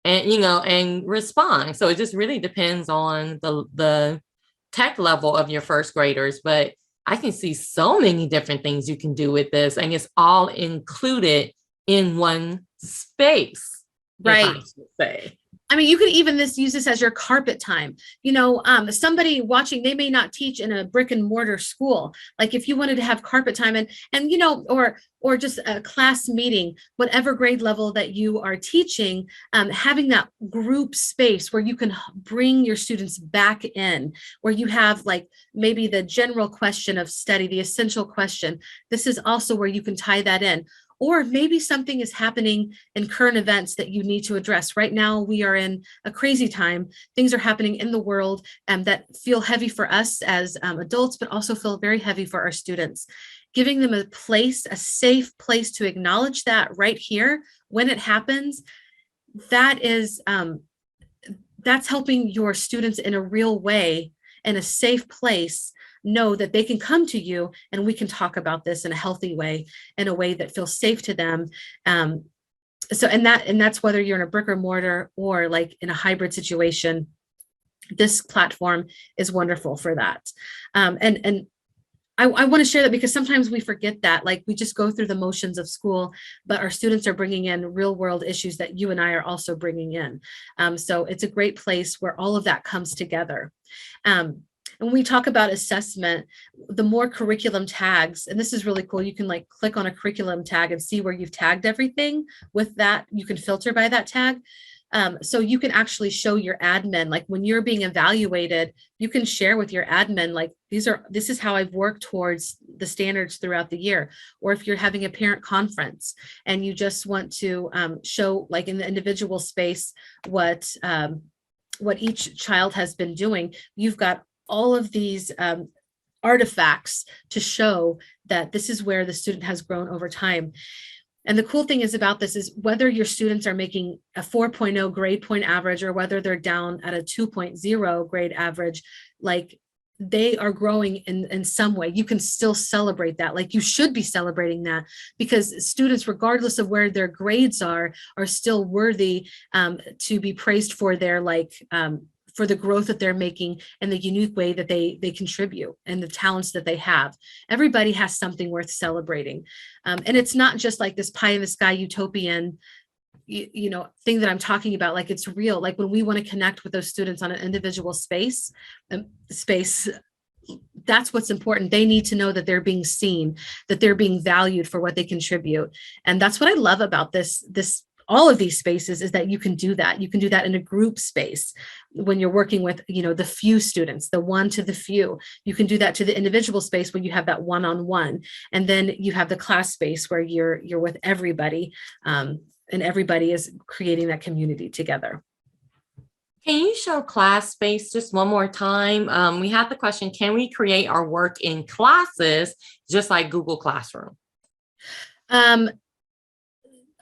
and, and respond. So it just really depends on the tech level of your first graders. But I can see so many different things you can do with this, and it's all included in one space, right? I should say. I mean, you could even use this as your carpet time. Somebody watching, they may not teach in a brick and mortar school. Like if you wanted to have carpet time and or just a class meeting, whatever grade level that you are teaching, having that group space where you can bring your students back in, where you have like maybe the general question of study, the essential question. This is also where you can tie that in. Or maybe something is happening in current events that you need to address. Right now, we are in a crazy time. Things are happening in the world that feel heavy for us as adults, but also feel very heavy for our students. Giving them a safe place to acknowledge that right here when it happens, that's helping your students in a real way, in a safe place, know that they can come to you and we can talk about this in a healthy way, in a way that feels safe to them. So, and that's whether you're in a brick or mortar or like in a hybrid situation, this platform is wonderful for that. And I want to share that because sometimes we forget that, like we just go through the motions of school, but our students are bringing in real world issues that you and I are also bringing in. So it's a great place where all of that comes together. And when we talk about assessment, the more curriculum tags, and this is really cool, you can like click on a curriculum tag and see where you've tagged everything with that. You can filter by that tag. So you can actually show your admin, like when you're being evaluated, you can share with your admin, like this is how I've worked towards the standards throughout the year. Or if you're having a parent conference and you just want to show like in the individual space what each child has been doing, you've got all of these artifacts to show that this is where the student has grown over time. And the cool thing is about this is whether your students are making a 4.0 grade point average or whether they're down at a 2.0 grade average, like they are growing in some way. You can still celebrate that. Like you should be celebrating that because students, regardless of where their grades are still worthy to be praised for their for the growth that they're making and the unique way that they contribute and the talents that they have. Everybody has something worth celebrating. And it's not just like this pie in the sky utopian, thing that I'm talking about. Like it's real. Like when we want to connect with those students on an individual space, that's what's important. They need to know that they're being seen, that they're being valued for what they contribute. And that's what I love about this all of these spaces is that you can do that. You can do that in a group space when you're working with, the few students, the one to the few. You can do that to the individual space where you have that one-on-one. And then you have the class space where you're with everybody and everybody is creating that community together. Can you show class space just one more time? We had the question, can we create our work in classes just like Google Classroom?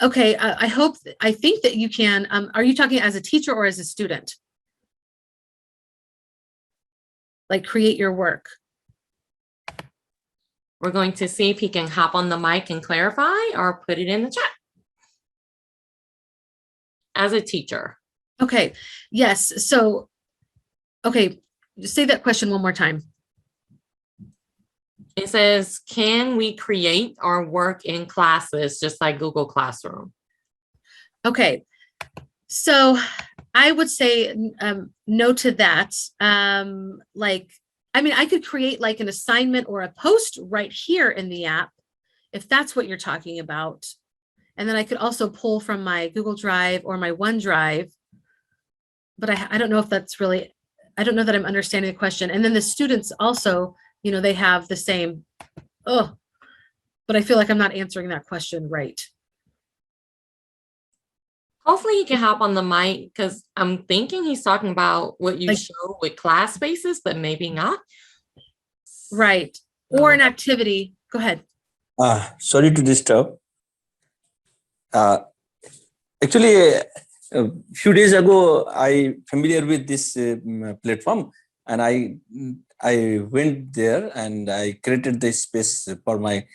Okay, I think that you can. Are you talking as a teacher or as a student? Like create your work. We're going to see if he can hop on the mic and clarify or put it in the chat. As a teacher. Okay, yes. So, okay, say that question one more time. It says, can we create our work in classes just like Google Classroom? Okay, so I would say no to that. I could create like an assignment or a post right here in the app, if that's what you're talking about. And then I could also pull from my Google Drive or my OneDrive. But I don't know if that's really, I don't know that I'm understanding the question. And then the students also, they have the same, but I feel like I'm not answering that question right. Hopefully he can hop on the mic because I'm thinking he's talking about what you show with class spaces, but maybe not. Right. Or an activity. Go ahead. Sorry to disturb. Actually, a few days ago, I familiar with this platform, and I went there and I created this space for my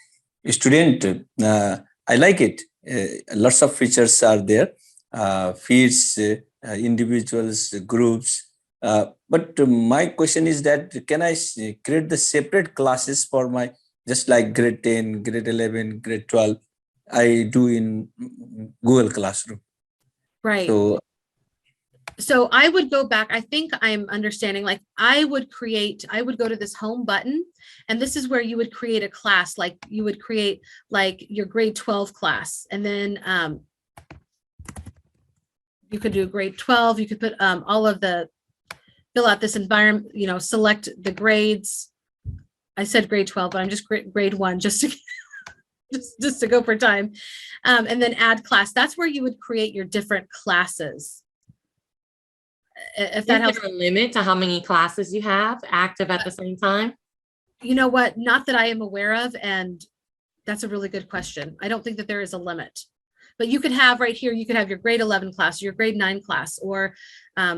student. I like it. Lots of features are there. Feeds, individuals, groups. But my question is that can I create the separate classes for my, just like grade 10, grade 11, grade 12, I do in Google Classroom. Right. So I would go back. I think I'm understanding, like I would go to this home button, and this is where you would create a class. Like you would create like your grade 12 class. And then you could do grade 12. You could put fill out this environment, select the grades. I said grade 12, but I'm just grade 1 just to go for time. And then add class. That's where you would create your different classes. If that helps. Is there a limit to how many classes you have active at the same time? You know what? Not that I am aware of. And that's a really good question. I don't think that there is a limit. But you could have right here, you could have your grade 11 class, your grade 9 class, or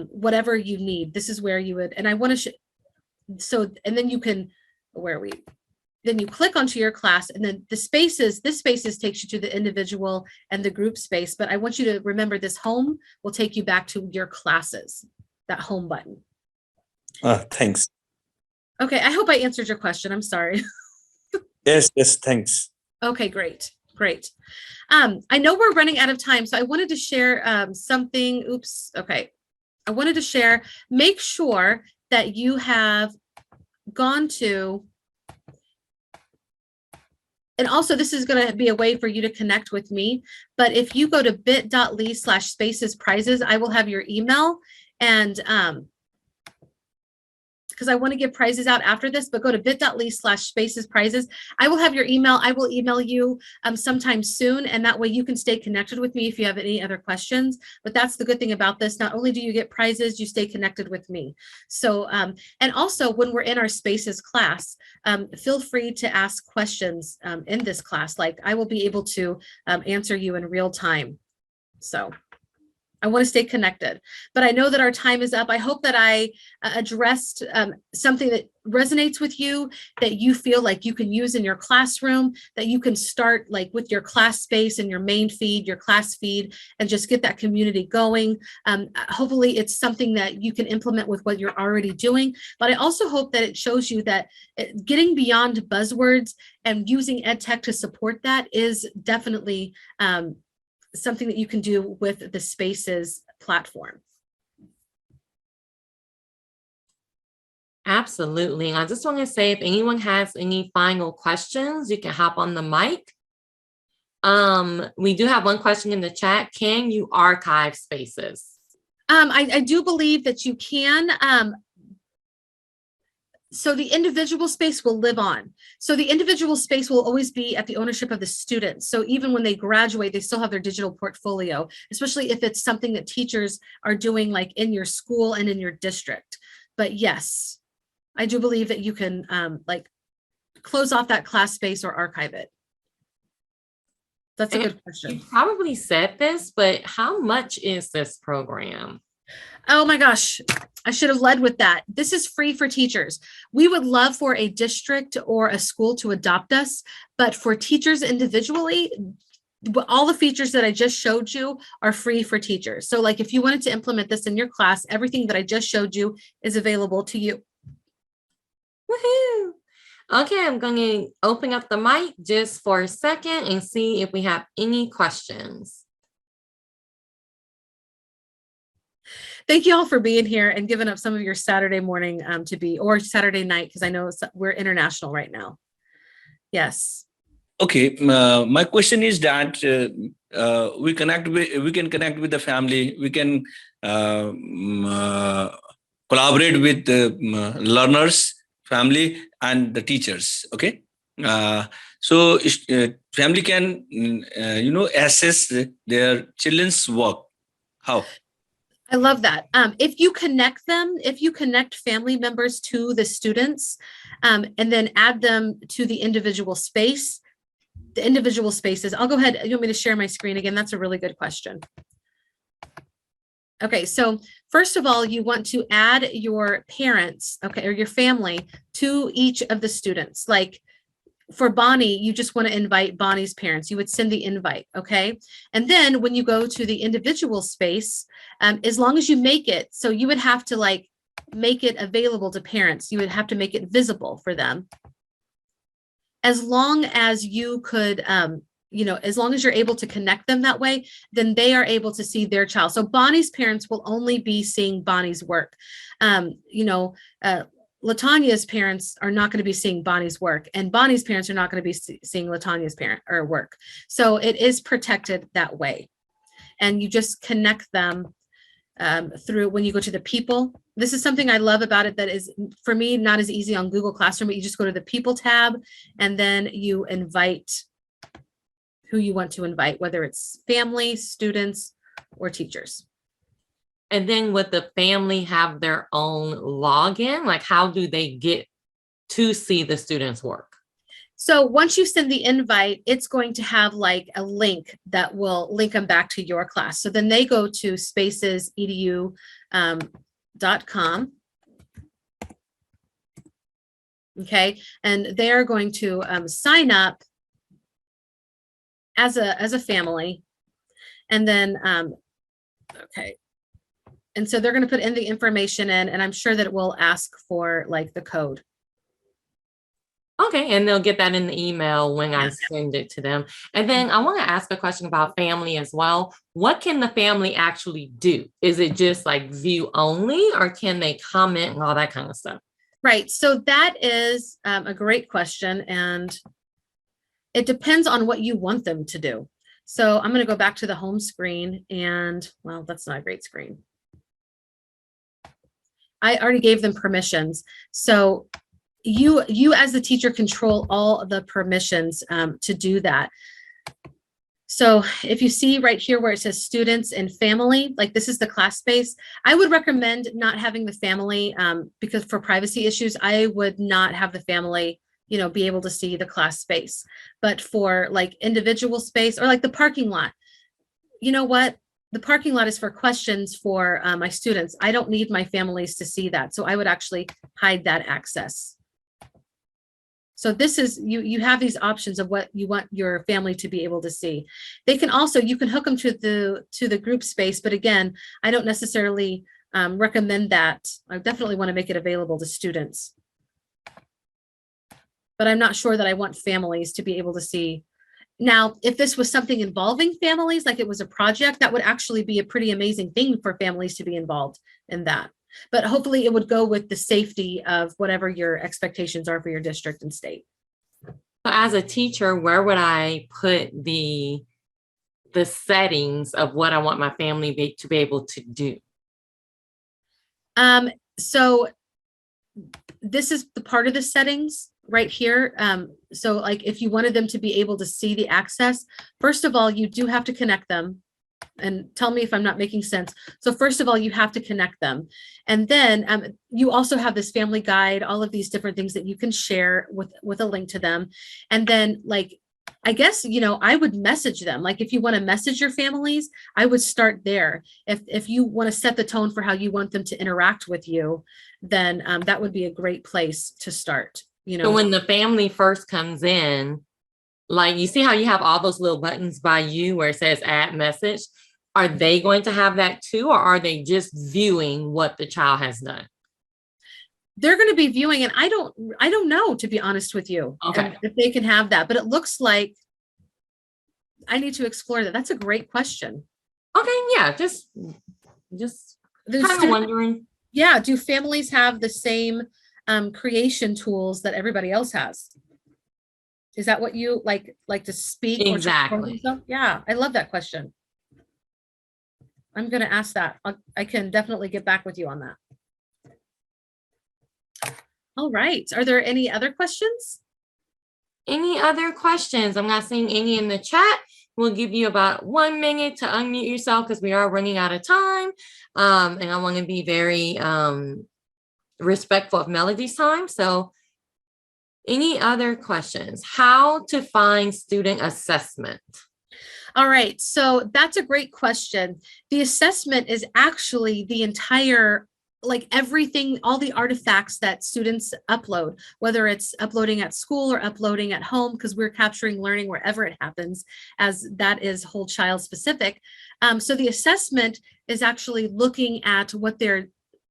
whatever you need. This is where you would, and I want to, and then you can, where are we? then you click onto your class, and then this spaces takes you to the individual and the group space. But I want you to remember this home will take you back to your classes, that home button. Thanks. Okay, I hope I answered your question. I'm sorry. Yes, thanks. Okay, great. I know we're running out of time, so I wanted to share something. Oops. Okay. I wanted to share, make sure that you have gone to, and also this is going to be a way for you to connect with me, but if you go to bit.ly/spaces prizes, I will have your email, and because I want to give prizes out after this, but go to bit.ly/spaces prizes. I will have your email. I will email you sometime soon, and that way you can stay connected with me if you have any other questions. But that's the good thing about this. Not only do you get prizes, you stay connected with me. So, and also when we're in our spaces class, feel free to ask questions in this class. Like I will be able to answer you in real time. So I want to stay connected, but I know that our time is up. I hope that I addressed something that resonates with you, that you feel like you can use in your classroom, that you can start like with your class space and your main feed, your class feed, and just get that community going. Hopefully it's something that you can implement with what you're already doing, but I also hope that it shows you that getting beyond buzzwords and using ed tech to support that is definitely something that you can do with the Spaces platform. Absolutely. And I just want to say, if anyone has any final questions, you can hop on the mic. We do have one question in the chat. Can you archive spaces? I do believe that you can. So the individual space will live on. So the individual space will always be at the ownership of the students. So even when they graduate, they still have their digital portfolio, especially if it's something that teachers are doing like in your school and in your district. But yes, I do believe that you can like close off that class space or archive it. That's a good question. You probably said this, but how much is this program? Oh my gosh, I should have led with that. This is free for teachers. We would love for a district or a school to adopt us, but for teachers individually, all the features that I just showed you are free for teachers. So like if you wanted to implement this in your class, everything that I just showed you is available to you. Woohoo! Okay, I'm going to open up the mic just for a second and see if we have any questions. Thank you all for being here and giving up some of your Saturday morning to be, or Saturday night, because I know we're international right now. Yes. Okay, my question is that we can connect with the family. We can collaborate with the learners, family, and the teachers. Okay, so family can assess their children's work. How? I love that. If you connect family members to the students, and then add them to the individual space, the individual spaces, I'll go ahead. You want me to share my screen again? That's a really good question. Okay, so first of all, you want to add your parents, okay, or your family to each of the students. Like for Bonnie, you just want to invite Bonnie's parents. You would send the invite, okay? And then when you go to the individual space, as long as you make it, so you would have to like make it available to parents. You would have to make it visible for them. As long as you could, as long as you're able to connect them that way, then they are able to see their child. So Bonnie's parents will only be seeing Bonnie's work. LaTanya's parents are not going to be seeing Bonnie's work, and Bonnie's parents are not going to be seeing LaTanya's work. So it is protected that way. And you just connect them through when you go to the people. This is something I love about it that is, for me, not as easy on Google Classroom, but you just go to the people tab and then you invite who you want to invite, whether it's family, students, or teachers. And then would the family have their own login? Like how do they get to see the students' work? So once you send the invite, it's going to have like a link that will link them back to your class. So then they go to spacesedu.com. Okay. And they are going to sign up as a family. And then, okay. And so they're going to put in the information in, and I'm sure that it will ask for like the code. Okay, and they'll get that in the email when I send it to them. And then I want to ask a question about family as well. What can the family actually do? Is it just like view only, or can they comment and all that kind of stuff? Right. So that is a great question, and it depends on what you want them to do. So I'm going to go back to the home screen, and well, that's not a great screen. I already gave them permissions. So you as the teacher control all of the permissions to do that. So if you see right here where it says students and family, like this is the class space, I would recommend not having the family because for privacy issues, I would not have the family, you know, be able to see the class space. But for like individual space or like the parking lot, you know what? The parking lot is for questions for my students. I don't need my families to see that. So I would actually hide that access. So this is, you have these options of what you want your family to be able to see. They can also, you can hook them to the group space, but again, I don't necessarily recommend that. I definitely want to make it available to students. But I'm not sure that I want families to be able to see. Now, if this was something involving families, like it was a project, that would actually be a pretty amazing thing for families to be involved in that. But hopefully it would go with the safety of whatever your expectations are for your district and state. So as a teacher, where would I put the settings of what I want my family to be able to do? So this is the part of the settings right here. So like if you wanted them to be able to see the access, first of all, you do have to connect them. And tell me if I'm not making sense. So first of all, you have to connect them. And then you also have this family guide, all of these different things that you can share with a link to them. And then like, I guess, you know, I would message them. Like if you want to message your families, I would start there. If you want to set the tone for how you want them to interact with you, then that would be a great place to start. You know, so when the family first comes in, like you see how you have all those little buttons by you where it says add message. Are they going to have that too, or are they just viewing what the child has done? They're going to be viewing, and I don't know, to be honest with you, Okay, if they can have that, but it looks like I need to explore that. That's a great question. okay, yeah, just kind of wondering. Yeah, do families have the same creation tools that everybody else has? Is that what you like to speak? Exactly. Yeah, I love that question. I'm going to ask that. I can definitely get back with you on that. All right. Are there any other questions? Any other questions? I'm not seeing any in the chat. We'll give you about 1 minute to unmute yourself because we are running out of time. And I want to be very respectful of Melody's time. So any other questions? How to find student assessment? All right, so that's a great question. The assessment is actually the entire, like everything, all the artifacts that students upload, whether it's uploading at school or uploading at home, because we're capturing learning wherever it happens, as that is whole child specific. So the assessment is actually looking at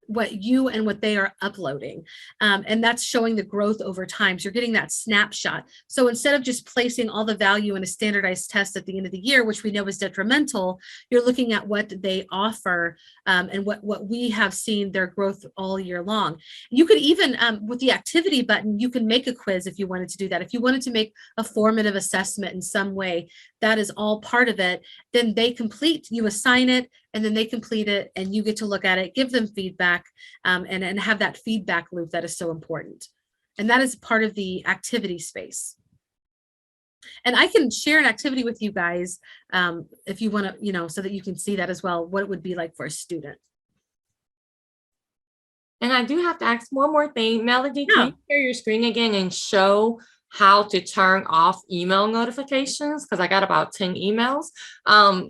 what you and what they are uploading. And that's showing the growth over time. So you're getting that snapshot. So instead of just placing all the value in a standardized test at the end of the year, which we know is detrimental, you're looking at what they offer and what we have seen their growth all year long. You could even, with the activity button, you can make a quiz if you wanted to do that. If you wanted to make a formative assessment in some way, that is all part of it. Then they complete, you assign it, and then they complete it and you get to look at it, give them feedback, and have that feedback loop that is so important. And that is part of the activity space. And I can share an activity with you guys if you want to, you know, so that you can see that as well, what it would be like for a student. And I do have to ask one more thing. Melody, Yeah. can you share your screen again and show how to turn off email notifications? Because I got about 10 emails.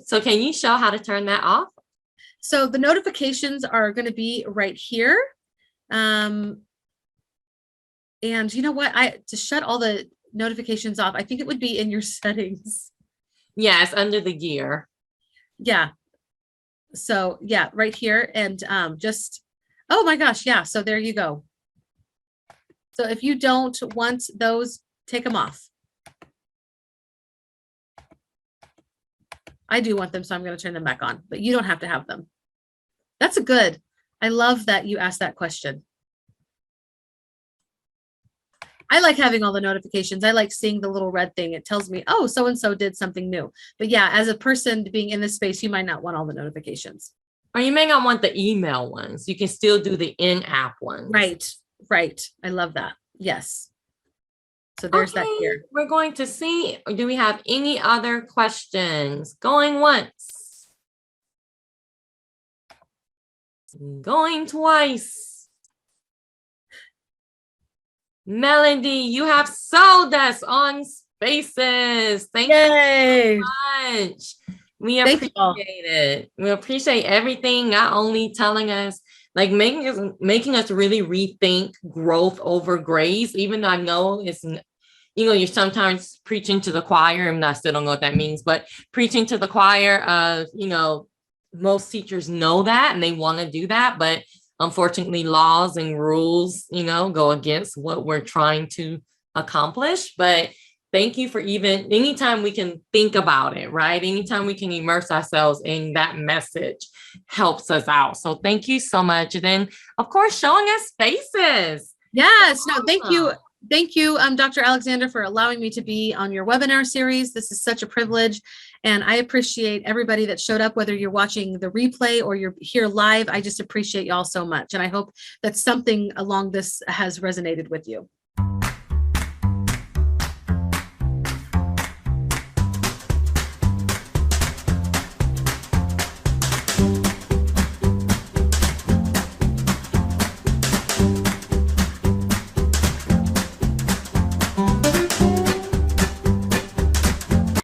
So can you show how to turn that off? So the notifications are going to be right here. And you know what? To shut all the notifications off, I think it would be in your settings. Yes, under the gear. Yeah. So yeah, right here. And oh my gosh, yeah. So there you go. So if you don't want those, take them off. I do want them, so I'm going to turn them back on, but you don't have to have them. That's a good. I love that you asked that question. I like having all the notifications. I like seeing the little red thing. It tells me, oh, so-and-so did something new. But yeah, as a person being in this space, you might not want all the notifications. Or you may not want the email ones. You can still do the in-app ones. Right. I love that. Yes. So there's that here. We're going to see, do we have any other questions? Going once. Going twice. Melody, you have sold us on Spaces. Thank you so much. We appreciate it. We appreciate everything, not only telling us, like making us really rethink growth over grades, even though I know it's, you're sometimes preaching to the choir, and I still don't know what that means, but preaching to the choir of, most teachers know that and they want to do that, but unfortunately laws and rules, go against what we're trying to accomplish. But thank you for even anytime we can think about it, right? Anytime we can immerse ourselves in that message helps us out. So thank you so much. And then of course, showing us Spaces. Yes. No, thank you. Thank you, Dr. Alexander, for allowing me to be on your webinar series. This is such a privilege. And I appreciate everybody that showed up, whether you're watching the replay or you're here live. I just appreciate y'all so much. And I hope that something along this has resonated with you.